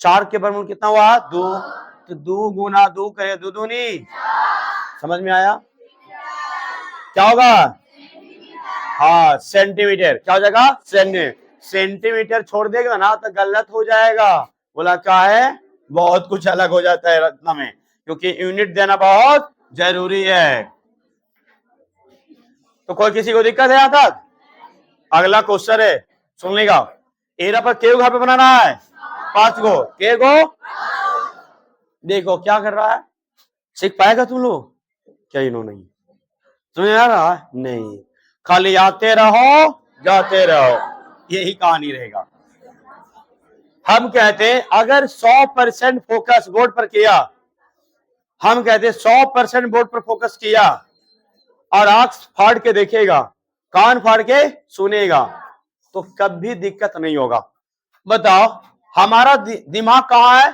Speaker 1: 4 के बरमूल कितना हुआ? 2, तो 2 गुना 2 करे 2 दूनी, समझ में आया? क्या होगा? हाँ सेंटीमीटर, क्या हो जाएगा? सेंटीमीटर छोड़ देगा ना तो गलत हो जाएगा। बोला क्या है? बहुत कुछ अलग हो जाता है रत्न में, क्योंकि यूनिट देना बहुत जरूरी है। तो कोई किसी को दिक्कत है यहां तक? अगला क्वेश्चन है, सुन लेगा। एरा पर के घर पे बनाना है 5 गो, के गो? देखो क्या कर रहा है, सीख पाएगा तुम लोग क्या? इन्होंने नहीं तुम्हें आ रहा? नहीं, खाली आते रहो जाते रहो, यही कहानी रहेगा। हम कहते हैं अगर 100% फोकस बोर्ड पर किया, हम कहते हैं 100% बोर्ड पर फोकस किया और आंख फाड़ के देखेगा, कान फाड़ के सुनेगा, तो कभी दिक्कत नहीं होगा। बताओ हमारा दिमाग कहाँ है?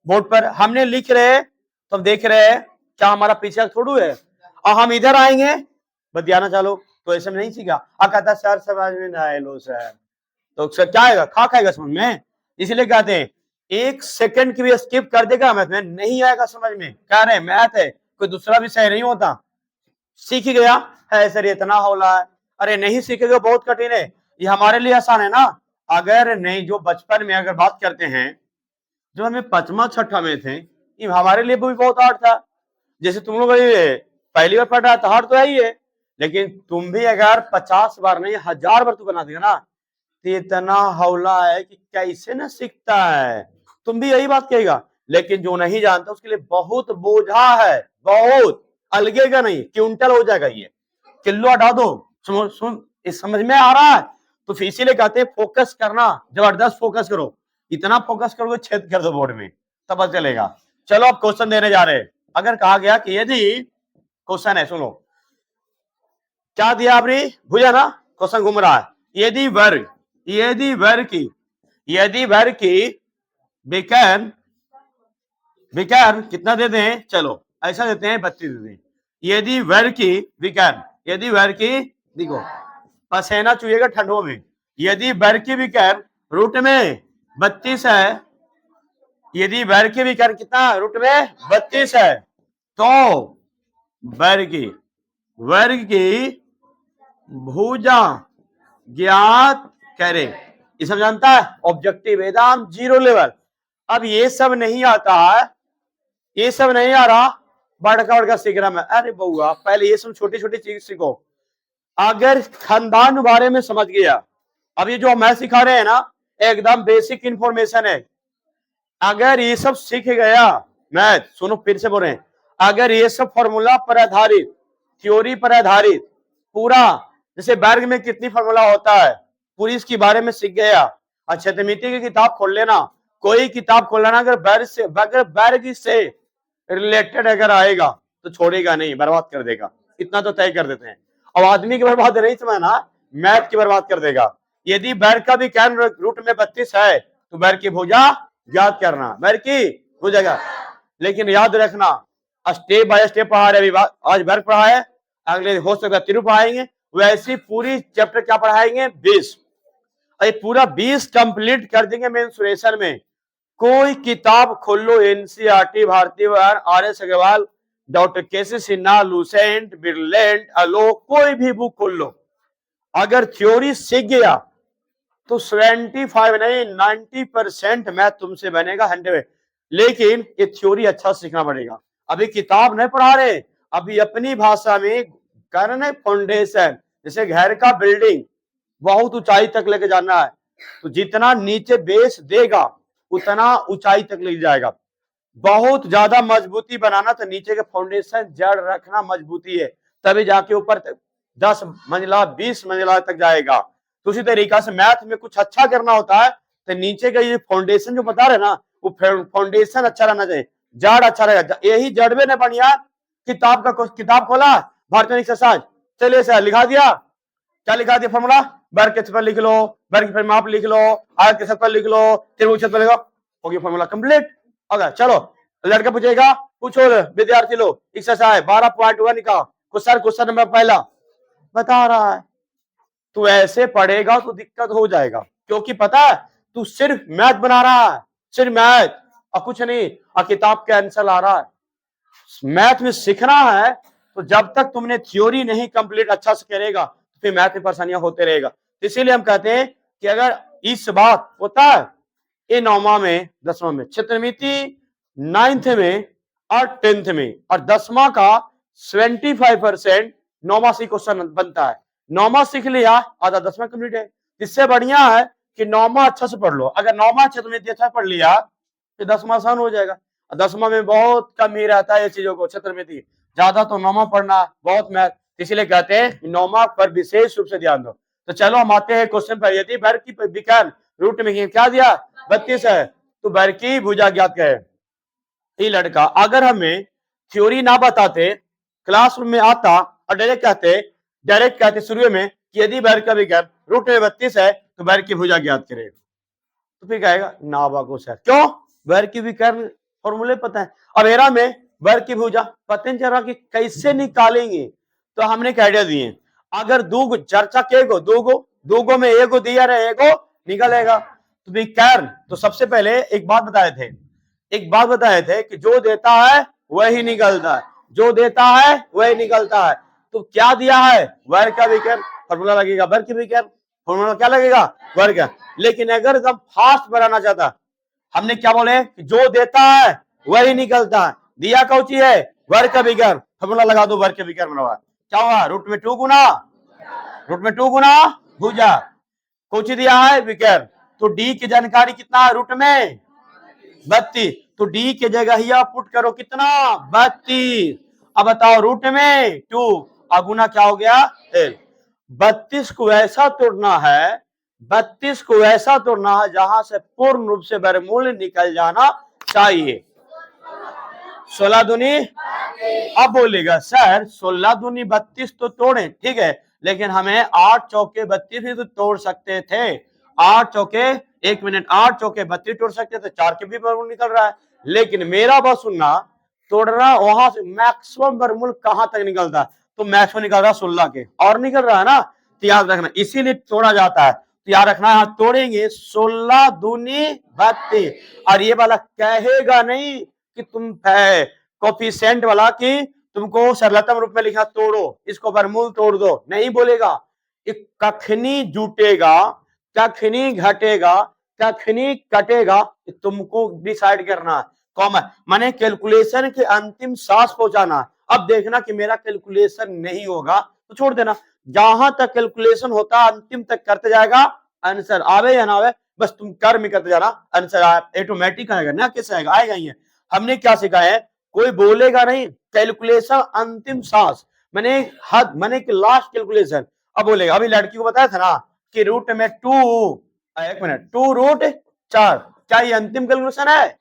Speaker 1: बोर्ड पर हमने लिख रहे तो हम देख रहे हैं, क्या हमारा पीछे थोड़ू है? और हम इधर आएंगे बतियाना चालो, तो ऐसे में नहीं सीखा। कहता सर समझ में ना आए लो सर, तो सर क्या आएगा? खा खाएगा समझ में। इसलिए कहते हैं 1 सेकंड की भी स्किप कर देगा मैथ में नहीं आएगा समझ में। कह रहे मैथ है, कोई दूसरा विषय नहीं होता। सीख गया है सर इतना होला है, अरे नहीं सीखेगा बहुत कठिन है, ये हमारे लिए आसान है ना। अगर नहीं, जो बचपन में अगर बात करते हैं, जो हमें 5वां 6वां में थे, ये हमारे लिए भी बहुत हार्ड था। जैसे तुम लोग पहली बार पढ़ा तो हार्ड तो है ही है, लेकिन तुम भी अगर 50 बार नहीं 1000 बार तो बना देगा ना, तो इतना हौला है कि कैसे न सीखता है। तुम भी यही बात कहेगा, लेकिन जो नहीं जानता उसके लिए बहुत बोझा है, बहुत अलगेगा नहीं, क्विंटल हो जाएगा। ये किलो हटा दो, सुन इस समझ में आ रहा है? तो फिर इसीलिए कहते हैं फोकस करना, जबरदस्त फोकस करो, इतना फोकस करोगे छेद कर दो बोर्ड में, तब पता चलेगा। चलो अब क्वेश्चन देने जा रहे हैं। अगर कहा गया कि यदि क्वेश्चन है, सुनो क्या दिया आपने, भूजा ना, क्वेश्चन घूम रहा है। यदि वर्ग की विकर्ण कितना देते हैं? चलो ऐसा देते हैं 32 देते हैं। यदि वर्ग की देखो पसेना चुएगा ठंडों में, यदि वर्ग की विकर्ण रूट में 32 है, यदि वर्ग की विकर्ण कितना रूट में 32 है, तो वर्ग की भुजा ज्ञात करें। ये सब जानता है, ऑब्जेक्टिव एकदम 0 लेवल। अब ये सब नहीं आता है, ये सब नहीं आ रहा, बड़का सीख रहा मैं। अरे बउआ पहले ये सब छोटी छोटी चीज सीखो। अगर खानदान बारे में समझ गया, अब ये जो मैं सिखा रहे हैं ना एकदम बेसिक इंफॉर्मेशन है, अगर ये सब सीख गया मैथ, सुनो फिर से बोल रहे हैं, अगर ये सब फॉर्मूला पर आधारित, थ्योरी पर आधारित पूरा, जैसे वर्ग में कितनी फॉर्मूला होता है पूरी इसके बारे में सीख गया। अच्छा त्रिमिति की किताब खोल लेना, कोई किताब खोल लेना, अगर वर्ग से रिलेटेड अगर आएगा तो छोड़ेगा नहीं, बर्बाद कर देगा, इतना तो तय कर देते हैं। अब आदमी की बर्बाद नहीं समझना, मैथ की बर्बाद कर देगा। यदि वर्ग का भी विकर्ण रूट में 32 है तो वर्ग की भुजा याद करना, वर्ग की भुजा। लेकिन याद रखना स्टेप बाय स्टेप पढ़ा रहे, आज वर्ग पढ़ा है, अगले हो सकता है तिरु पढ़ाएंगे, वैसी पूरी चैप्टर क्या पढ़ाएंगे 20, पूरा 20 कंप्लीट कर देंगे मेंसुरेशन में। कोई किताब खोल लो, एनसीईआरटी, भारतीय RS अग्रवाल, डॉक्टर केसी सिन्हा, लुसेंट, बिरलेंट, आलोक, कोई भी बुक खोल लो, अगर थ्योरी सीख गया तो 75 नहीं 90% मैथ तुमसे बनेगा 100। लेकिन ये थ्योरी अच्छा सीखना पड़ेगा। अभी किताब नहीं पढ़ा रहे, अभी अपनी भाषा में कारण है फाउंडेशन, जैसे घर का बिल्डिंग बहुत ऊंचाई तक लेके जाना है, तो जितना नीचे बेस देगा उतना ऊंचाई तक ले जाएगा। बहुत ज्यादा मजबूती बनाना तो नीचे के फाउंडेशन जड़ रखना मजबूती है, तभी जाके ऊपर 10 मंजिला 20 मंजिला तक जाएगा। तो उसी तरीका से मैथ में कुछ अच्छा करना होता है तो नीचे का ये फाउंडेशन जो बता रहे ना, वो फाउंडेशन अच्छा रहना चाहिए, जड़ अच्छा रहेगा। यही जड़ में ने बढ़िया किताब खोला भारतीय एक्सरसाइज, चलिए सर लिखा दिया, क्या लिखा दिया फॉर्मूला, वर्ग के पर लिख लो, वर्ग के आप लिख लो, आयत के पर लिख लो, त्रिभुज पर लिखो, हो गया फॉर्मूला कंप्लीट। अगर चलो लड़का पूछेगा, पूछो विद्यार्थी लोग एक्सरसाइज 12.1 का क्वेश्चन नंबर पहला बता रहा है। तू ऐसे पढ़ेगा तो दिक्कत हो जाएगा, क्योंकि पता है तू सिर्फ मैथ बना रहा है, सिर्फ मैथ और कुछ नहीं, और किताब के आंसर आ रहा है। मैथ में सीखना है तो जब तक तुमने थ्योरी नहीं कंप्लीट अच्छा से करेगा तो फिर मैथ में परेशानियां होते रहेगा। इसीलिए हम कहते हैं कि अगर इस बात होता है ये 9वां में 10वां में, क्षेत्रमिति 9th में और 10th में, और 10वां का 75% 9वां से क्वेश्चन बनता है। 9वां सीख लिया आधा 10वां कंप्लीट है। इससे बढ़िया है कि 9वां अच्छा से पढ़ लो, अगर 9वां क्षेत्रमिति अच्छा पढ़ लिया तो 10वां आसान हो जाएगा। 10वां में बहुत कम ही रहता है ये चीजों को, क्षेत्रमिति ज्यादा तो 9वां पढ़ना बहुत मैथ, इसलिए कहते हैं 9वां पर विशेष रूप से ध्यान दो। तो चलो हम आते हैं क्वेश्चन पर। यदि वर्ग की विकर्ण रूट में क्या दिया 32 है तो वर्ग की भुजा ज्ञात करें। ये लड़का अगर हमें थ्योरी ना बताते, क्लासरूम में आता और डायरेक्ट कहते शुरू में कि यदि वर्ग का विकर्ण रूट में 32 है तो वर्ग की भुजा ज्ञात करें, तो फिर कहेगा नाबाको सर, क्यों वर्ग की विकर्ण फॉर्मूले पता है, अब एरा में वर्ग की भुजा पता नहीं चल रहा कि कैसे निकालेंगे। तो हमने एक आइडिया दिए, अगर दो चर्चा के दो में एगो दिया रहे एगो निकलेगा, तो विकर्ण तो सबसे पहले एक बात बताए थे कि जो देता है वही निकलता है, जो देता है वही निकलता है। तो क्या दिया है वर्ग का विकर्ण, फॉर्मूला लगेगा वर्ग की विकर्ण, फॉर्मूला क्या लगेगा वर्ग। लेकिन अगर एकदम फास्ट बनाना चाहता, हमने क्या बोले कि जो देता है वही निकलता है, दिया कौची है वर्ग का विकर्ण, फॉर्मूला लगा दो वर्ग का विकर्ण बना, क्या हुआ रूट में 2 गुना भुजा, कौची दिया है विकर्ण। तो डी की जानकारी कितना है रूट में 32, तो डी के जगह ही आप पुट करो कितना 32। अब बताओ रूट में 2 गुना क्या हो गया एल। 32 को ऐसा तोड़ना है, 32 को ऐसा तोड़ना है जहां से पूर्ण रूप से वर्गमूल निकल जाना चाहिए। 16 दूनी, अब बोलेगा सर 16 दूनी 32 तो तोड़े, ठीक है, लेकिन हमें 8 चौके 32 भी तो तोड़ सकते थे। 8 चौके 1 मिनट 8 चौके 32 तोड़ सकते थे, 4 के भी वर्गमूल निकल रहा है। लेकिन मेरा बात सुनना, तोड़ रहा वहां से मैक्सिमम वर्गमूल कहां तक निकलता है, तो मैक्सिमम निकल रहा 16 के और निकल रहा है ना, तो याद रखना इसीलिए तोड़ा जाता है। तो याद रखना यहां तोड़ेंगे 16 दूनी 32, और ये वाला कहेगा नहीं कि तुम कोफिशिएंट वाला कि तुमको सरलतम रूप में लिखा तोड़ो, इसको वर्गमूल तोड़ दो, नहीं बोलेगा। कखनी जुटेगा, कखनी घटेगा, कखनी कटेगा, तुमको डिसाइड करना है। कॉमन माने कैलकुलेशन के अंतिम सांस पहुंचाना। अब देखना कि मेरा कैलकुलेशन नहीं होगा तो छोड़ देना, जहां तक कैलकुलेशन होता अंतिम तक करते जाएगा, आंसर आवे या ना आवे बस तुम कर्म करते जाना, आंसर ऑटोमेटिक आएगा ना, कैसे आएगा आएगा ही है। हमने क्या सीखा है, कोई बोलेगा नहीं, कैलकुलेशन अंतिम सांस मैंने हद मैंने कि लास्ट कैलकुलेशन अब बोलेगा। अभी लड़की को बताया था ना कि रूट में 2 1 मिनट 2 रूट 4, क्या ये अंतिम कैलकुलेशन है,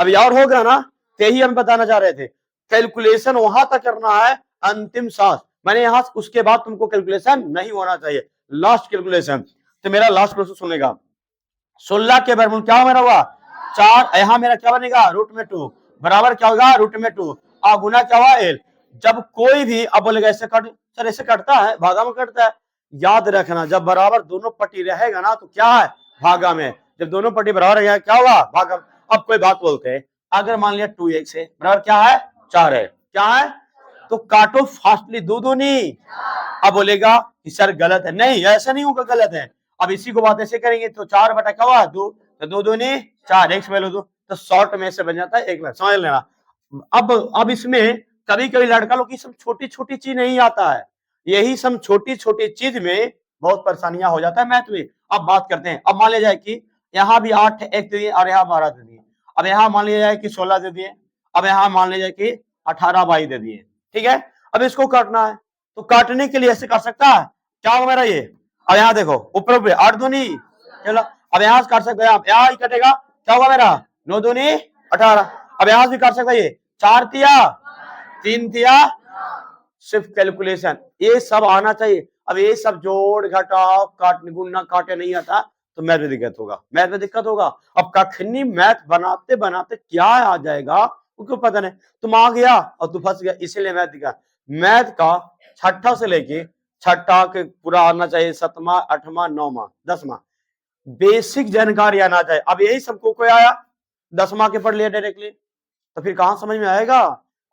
Speaker 1: अभी और होगा ना, यही हम बताना चाह रहे थे। कैलकुलेशन वहां तक करना है अंतिम सांस, मैंने यहां उसके बाद तुमको कैलकुलेशन नहीं होना चाहिए, लास्ट कैलकुलेशन। तो मेरा लास्ट क्वेश्चन सुनेगा, 16 के वर्गमूल क्या मेरा हुआ 4, यहां मेरा क्या बनेगा रूट में 2 बराबर क्या होगा रूट में 2 और गुना क्या हुआ एल। जब कोई भी अब बोलेगा ऐसे कट, सर ऐसे कटता है भागा में कटता है, याद रखना जब बराबर दोनों पट्टी रहेगा ना तो क्या है भागा में, जब दोनों पट्टी बराबर रहेगा क्या हुआ भागा। अब कोई बात बोलते हैं, अगर मान लिया 2x है बराबर क्या है 4 है, क्या है तो काटो फास्टली दो दूनी। अब बोलेगा कि सर गलत है, नहीं ऐसा नहीं होगा गलत है। अब इसी को बात ऐसे करेंगे तो 4 बटा क्या हुआ 2, तो 2 दूनी 4 x वैल्यू 2, तो शॉर्ट में से बन जाता है 1 लाख, समझ लेना। अब इसमें कभी कभी लड़का लोग की सब छोटी छोटी चीज नहीं आता है, यही सब छोटी छोटी चीज में बहुत परेशानियां हो जाता है मैथ में। अब बात करते हैं, अब मान लिया जाए कि यहाँ भी 8 एक दे दिए और यहाँ 12 दे दिए। अब यहाँ मान लिया जाए कि 16 दे दिए, अब यहाँ मान लिया जाए कि 18/22 दे दिए, ठीक है। अब इसको काटना है, तो काटने के लिए ऐसे कर सकता है, क्या होगा मेरा ये, अब यहाँ देखो ऊपर ऊपर 8 दूनी, चलो अब यहाँ से काट सकते हैं, यहाँ ही कटेगा, क्या होगा मेरा 9 दूनी 18। अब यहाँ से भी काट सकता है, ये 4 तिया 3 तिया, सिर्फ कैलकुलेशन ये सब आना चाहिए। अब ये सब जोड़ घटाव काटने गुणा काटे नहीं आता तो मैथ में दिक्कत होगा, मैथ में दिक्कत होगा। अब कखनी मैथ बनाते बनाते क्या आ जाएगा उनको पता नहीं, तुम आ गया और तू फंस गया, इसीलिए मैथ दिखा। मैथ का छठा से लेके छठा के पूरा आना चाहिए, 7वां 8वां 9वां 10वां बेसिक जानकारी आना चाहिए। अब यही सबको कोई आया 10वां के पढ़ लिया डायरेक्टली, तो फिर कहां समझ में आएगा,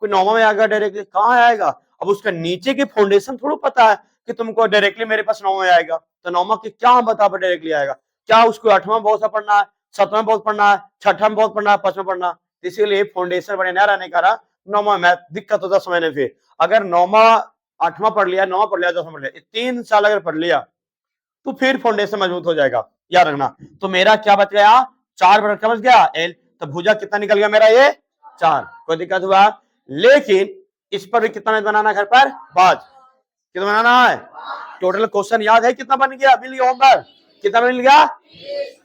Speaker 1: कोई 9वां में आएगा डायरेक्टली, कहां आएगा। अब उसका नीचे की फाउंडेशन थोड़ा पता है कि तुमको डायरेक्टली मेरे पास 9वां में आएगा, तो 9वां की क्या बता पर डायरेक्टली आएगा, क्या उसको 8वां बहुत सा पढ़ना है, 7वां में बहुत पढ़ना है, छठा में बहुत पढ़ना है, 5वां पढ़ना है। इसीलिए फाउंडेशन बने न रहने का 9वां मैथ दिक्कत होता समझने। फिर अगर 9वां 8वां पढ़ लिया, 9वां पढ़ लिया, 10वां पढ़ लिया, 3 साल अगर पढ़ लिया तो फिर फाउंडेशन मजबूत हो जाएगा, याद रखना। तो मेरा क्या बच गया, 4 बटा बच गया एल, तो भुजा कितना निकल गया मेरा ये 4, कोई दिक्कत हुआ। लेकिन इस पर भी कितना बनाना घर पर 5, कितना बनाना है, टोटल क्वेश्चन याद है कितना बन गया, मिल गया होमवर्क कितना मिल गया।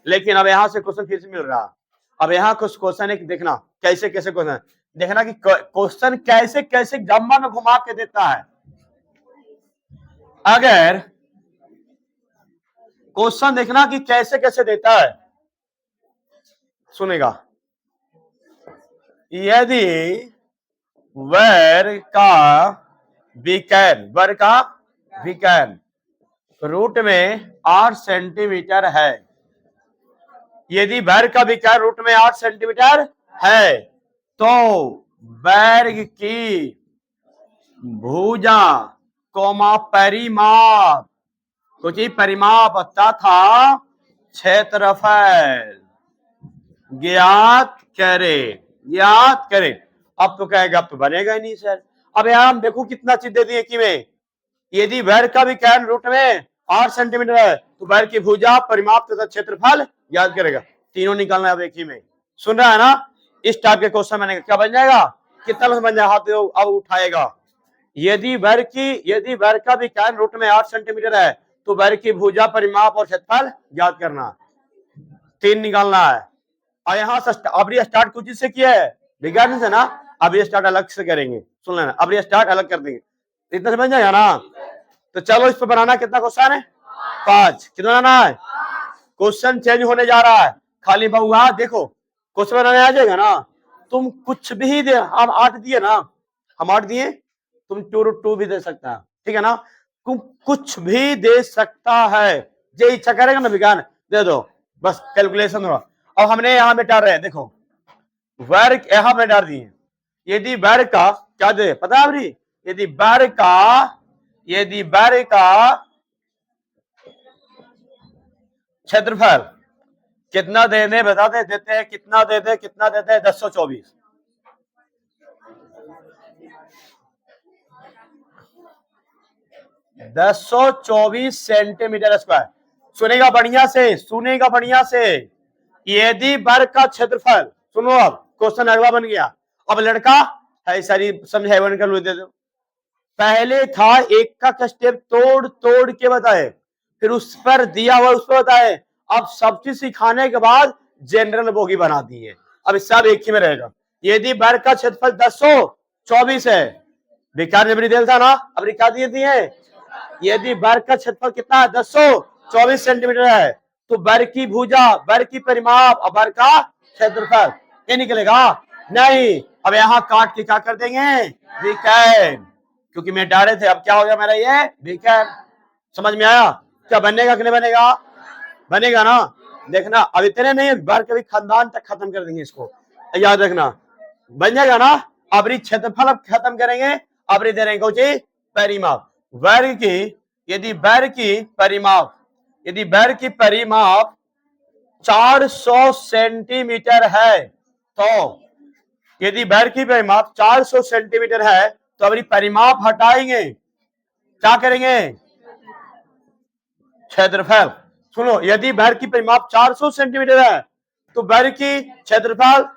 Speaker 1: लेकिन अब यहां से क्वेश्चन फिर से मिल रहा, अब यहाँ कुछ क्वेश्चन एक देखना कैसे कैसे क्वेश्चन देखना कि क्वेश्चन कैसे कैसे जम्मा में घुमा के देता है। अगर क्वेश्चन देखना कि कैसे कैसे देता है, सुनेगा, यदि वर्ग का विकर्ण रूट में 8 सेंटीमीटर है, यदि वर्ग का विकर्ण रूट में 8 सेंटीमीटर है तो वर्ग की भुजा कोमा परिमाप, कुछ परिमाप तथा क्षेत्रफल ज्ञात करे। अब तो कहेगा अब तो बनेगा ही नहीं सर। अब यहां हम देखो कितना चीज दे दिए कि में, यदि वर्ग का विकर्ण रूट में 8 सेंटीमीटर है तो वर्ग की भुजा परिमाप तथा क्षेत्रफल याद करेगा, तीनों निकालना है अब एक ही में। सुन रहा है ना, इस टाइप के क्वेश्चन बनेगा, क्या बन जाएगा, कितना बन जाएगा, हाथ अब उठाएगा। यदि वर्ग का विकर्ण रूट में 8 सेंटीमीटर है तो वर्ग की भुजा परिमाप और क्षेत्रफल याद करना, 3 निकालना है। और यहाँ से अब ये स्टार्ट कुछ से किया है विज्ञान से ना, अब ये स्टार्ट अलग से करेंगे, सुन लेना, अब ये स्टार्ट अलग कर देंगे, इतना समझ जाएगा ना। तो चलो इस पर बनाना कितना क्वेश्चन है, 5, कितना बनाना है, क्वेश्चन चेंज होने जा रहा है। खाली बहुआ देखो क्वेश्चन बनाने आ जाएगा ना, तुम कुछ भी दे, हम 8 दिए ना, हम 8 दिए, तुम 2 भी दे सकता है, ठीक है ना, तुम कुछ भी दे सकता है, जो इच्छा करेगा ना विज्ञान दे दो, बस कैलकुलेशन हो। अब हमने यहां में डाल रहे हैं, देखो वर्ग यहां में डाल दिए, यदि वर्ग का क्या दे पता है, यदि वर्ग का क्षेत्रफल कितना दे दे बताते देते हैं, कितना देते हैं 1024, सेंटीमीटर स्क्वायर। सुनेगा बढ़िया से, यदि वर्ग का क्षेत्रफल, सुनो अब क्वेश्चन अगला बन गया, अब लड़का है सारी समझाए बन कर दे दो। पहले था एक का स्टेप तोड़ के बताए, फिर उस पर दिया हुआ उस पर बताए, अब सब चीज सिखाने के बाद जनरल बोगी बना दी है, अब सब एक ही में रहेगा। यदि वर्ग का क्षेत्रफल 1024 है, विकार जबरी दिया था ना, अब रिका दिए है, यदि वर्ग का क्षेत्रफल कितना है 1024 सेंटीमीटर है तो वर्ग की भुजा, वर्ग की परिमाप और वर्ग का क्षेत्रफल ये निकलेगा नहीं। अब यहाँ काट के क्या कर देंगे विकर्ण, क्योंकि मैं डाले थे, अब क्या हो गया मेरा ये विकर्ण। समझ में आया, क्या बनेगा कि नहीं बनेगा, बनेगा ना। देखना अब इतने नहीं, वर्ग के खानदान तक खत्म कर देंगे, इसको याद रखना, बन जाएगा ना। अब क्षेत्रफल अब खत्म करेंगे, अब दे रहे हैं परिमाप, वर्ग की, यदि वर्ग की परिमाप 400 सेंटीमीटर है तो, यदि वर्ग की परिमाप 400 सेंटीमीटर है तो अब परिमाप हटाएंगे, क्या करेंगे? क्षेत्रफल। सुनो, यदि वर्ग की परिमाप 400 सेंटीमीटर है तो वर्ग की क्षेत्रफल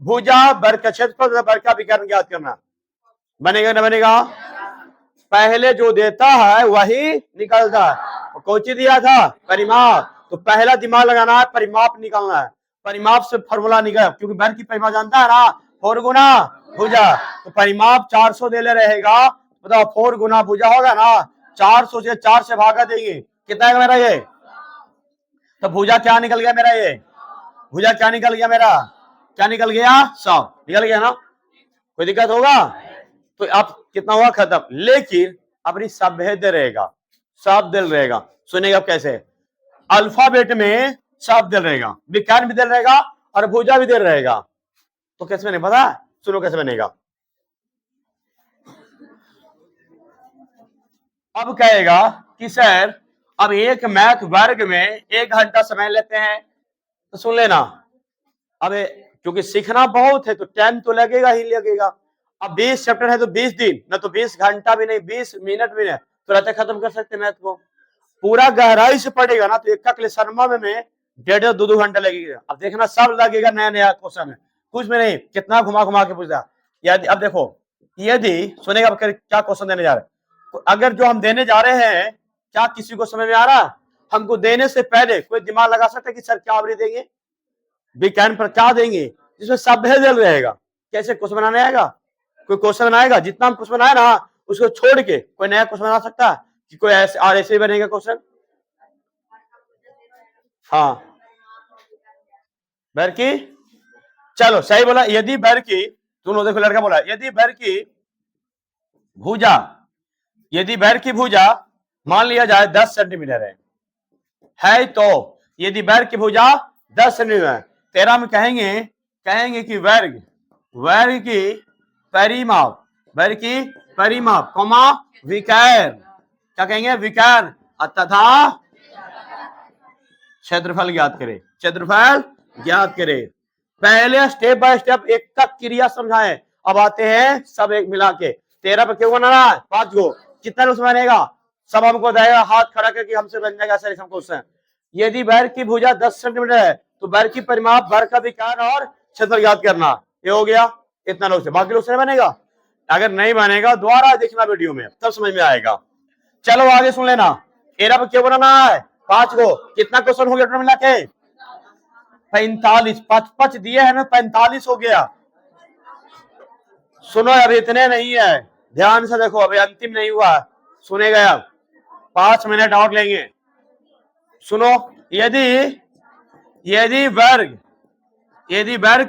Speaker 1: भुजा वर्ग का क्षेत्रफल वर्ग का विकर्ण ज्ञात करना। बनेगा ना बनेगा? पहले जो देता है वही निकलता है। कौची दिया था? परिमाप। तो पहला दिमाग लगाना है, परिमाप निकालना है। परिमाप से फॉर्मूला निकल, क्योंकि वर्ग की परिमाप जानता है ना, 4 गुना भुजा। तो परिमाप 400 दे ले रहेगा, बताओ 4 गुना भुजा होगा ना, 400 से 4 से भागा देंगे, कितना है मेरा ये? तो भुजा क्या निकल गया मेरा? ये भुजा क्या निकल गया मेरा? क्या निकल गया? 100 निकल गया ना? कोई दिक्कत होगा? तो अब कितना हुआ? खत्म। लेकिन अपनी शब्द रहेगा, शब्द रहेगा। सुनेगा अब कैसे? अल्फाबेट में शब्द रहेगा, विकर्ण भी दिल रहेगा और भुजा भी दिल रहेगा। तो कैसे बने पता? सुनो कैसे बनेगा। अब कहेगा कि सर अब एक मैथ वर्ग में 1 घंटा समय लेते हैं, तो सुन लेना। अब क्योंकि सीखना बहुत है तो टाइम तो लगेगा ही लगेगा। अब 20 चैप्टर है तो 20 दिन, ना तो 20 घंटा भी नहीं, 20 मिनट भी नहीं, तो रहते खत्म कर सकते मैथ को। पूरा गहराई से पढ़ेगा ना तो एक का क्वेश्चन में 1.5 2 घंटा लगेगा। अब देखना सब लगेगा नया नया क्वेश्चन है, कुछ में नहीं, कितना घुमा घुमा के पूछा। यदि अब देखो, यदि सुनेगा क्या क्वेश्चन देने जा रहे हैं, अगर जो हम देने जा रहे हैं क्या किसी को समझ में आ रहा? हमको देने से पहले कोई दिमाग लगा सकता है कि सर क्या आवरी देंगे, विज्ञान पर क्या देंगे, जिसमें सब भेजल रहेगा। कैसे क्वेश्चन बनाने आएगा? कोई क्वेश्चन बनाएगा, जितना हम क्वेश्चन बनाए ना उसको छोड़ के कोई नया क्वेश्चन बना सकता है कि कोई ऐसे और ऐसे ही बनेगा क्वेश्चन? हाँ, बैर की, चलो सही बोला। यदि बैर की, दोनों देखो लड़का बोला, यदि बैर की भुजा, यदि बैर की भुजा मान लिया जाए 10 सेंटीमीटर है तो यदि वर्ग की भुजा 10 सेंटीमीटर है, 13 में कहेंगे कि वर्ग की परिमाप, वर्ग की परिमाप कौमा विकर्ण, क्या कहेंगे? विकर्ण तथा क्षेत्रफल ज्ञात करे, क्षेत्रफल ज्ञात करे। पहले स्टेप बाय स्टेप एक तक क्रिया समझाएं, अब आते हैं सब एक मिला के। 13 पे क्यों बनाना है? 5 को कितना उसमें बनेगा? सब हमको देगा, हाथ खड़ा करके हमसे बन जाएगा सर क्वेश्चन। यदि वर्ग की भुजा 10 सेंटीमीटर है तो वर्ग की परिमाप, वर्ग का विकर्ण और क्षेत्रफल ज्ञात करना। ये हो गया इतना लोग से, बाकी लोग से बनेगा? अगर नहीं बनेगा दोबारा देखना वीडियो में, तब समझ में आएगा। चलो आगे सुन लेना। 13 पे क्यों बनाना है? 5 को कितना क्वेश्चन हो गया मिला के? 45, 5 दिए है ना, 45 हो गया। सुनो अब इतने नहीं है, ध्यान से देखो, अभी अंतिम नहीं हुआ, सुनेगा अब 5 मिनट और लेंगे। सुनो, यदि वर्ग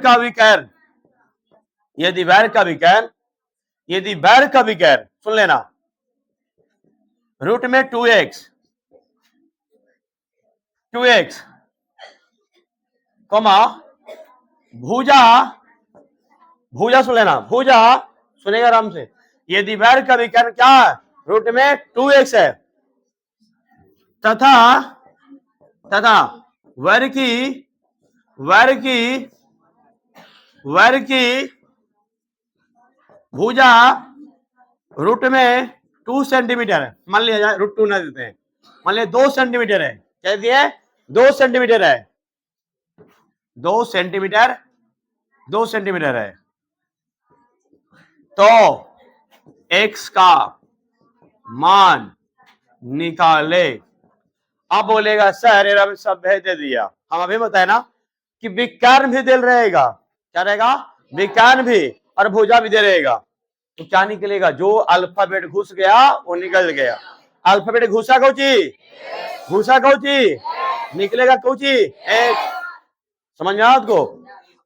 Speaker 1: का विकर्ण, यदि वर्ग का विकर्ण सुन लेना, रूट में 2x कॉमा भुजा सुन लेना, भुजा सुनेगा आराम से। यदि वर्ग का विकर्ण क्या है? रूट में 2x है तथा वर्ग की भुजा रूट में 2 सेंटीमीटर है, मान लिया जाए, रूट 2 ना देते हैं, मान लिया 2 सेंटीमीटर है, क्या दिए? 2 सेंटीमीटर है, 2 सेंटीमीटर है, तो x का मान निकाले। अब बोलेगा सर सब भेज दे दिया, हम अभी बताए ना कि विकर्ण भी दिल रहेगा, क्या रहेगा? विकर्ण भी, और भुजा भी दे रहेगा। तो क्या निकलेगा? जो अल्फाबेट घुस गया वो निकल गया। अल्फाबेट घुसा कौची निकलेगा कौची? एक। समझ में आपको?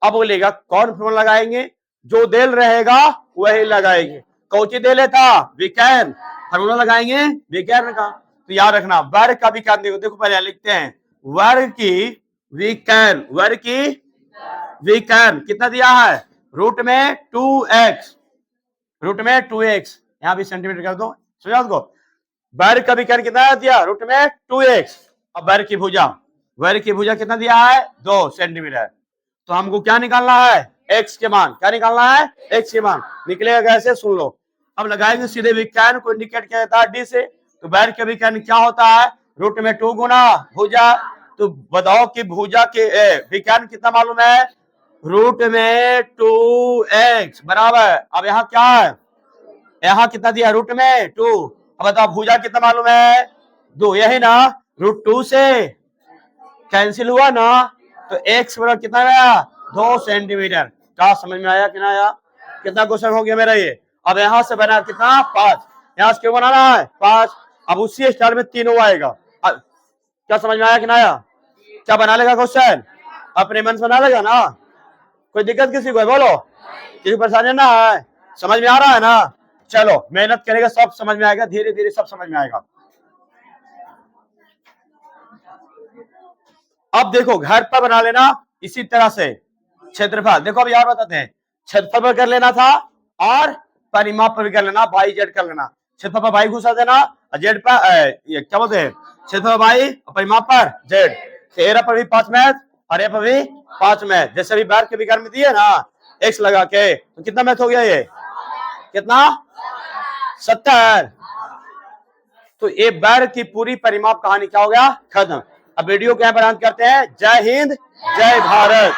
Speaker 1: अब बोलेगा कौन फॉर्मूला लगाएंगे? जो दिल रहेगा वही लगाएंगे। कौची दे लेता? विकर्ण, फॉर्मूला लगाएंगे विकर्ण का। तो याद रखना, वर्ग का विकर्ण देखो पहले लिखते हैं, वर्ग की विकर्ण कितना दिया है? रूट में 2x, यहां भी सेंटीमीटर कर दो, समझा उसको? वर्ग का विकर्ण कितना दिया? रूट में 2x। अब वर्ग की भुजा कितना दिया है? 2 सेंटीमीटर। तो हमको क्या निकालना है? x के मान। क्या निकालना है? x के मान। निकलेगा कैसे? सुन लो। अब लगाएंगे सीधे, विकर्ण को इंडिकेट किया जाता है d से, तो बैर के विकर्ण क्या होता है, रूट में 2 गुना भुजा। तो बताओ कि भुजा के विकर्ण कितना मालूम है, रूट में 2x बराबर। अब यहाँ क्या है, यहाँ कितना दिया, रूट में 2। अब बताओ भुजा कितना मालूम है, 2, यही ना, रूट 2 से कैंसिल हुआ ना, तो x बराबर कितना आया, 2 सेंटीमीटर। क्या समझ में आया कि ना आया, कितना क्वेश्चन हो गया मेरा ये। अब यहां से बना कितना, 5, यहां से क्यों बनाना है 5। अब उसी स्टाइल में 3 आएगा। क्या समझ में आया कि ना आया, क्या बना लेगा क्वेश्चन, अपने मन से बना लेगा ना, कोई दिक्कत किसी को है, बोलो, किसी परेशानी ना है, समझ में आ रहा है ना। चलो मेहनत करेगा सब समझ में आएगा, धीरे धीरे सब समझ में आएगा। अब देखो घर पर बना लेना इसी तरह से क्षेत्रफल। देखो अब यार बताते हैं, क्षेत्रफल पर कर लेना था और परिमाप पर भी कर लेना, बाई जेड कर लेना। क्षेत्रफल पर बाई घुसा देना और जेड पर ये क्या बोलते हैं, क्षेत्रफल बाई और परिमाप पर जेड। तेरह पर भी 5 मैथ और ये पर भी 5 मैथ। जैसे अभी बैर के विकर्ण में दिए ना x लगा के, तो कितना मैथ हो गया ये, कितना 70। तो ये बैर की पूरी परिमाप कहानी क्या हो गया, खत्म। अब वीडियो को यहाँ पर अंत करते हैं। जय हिंद, जय भारत।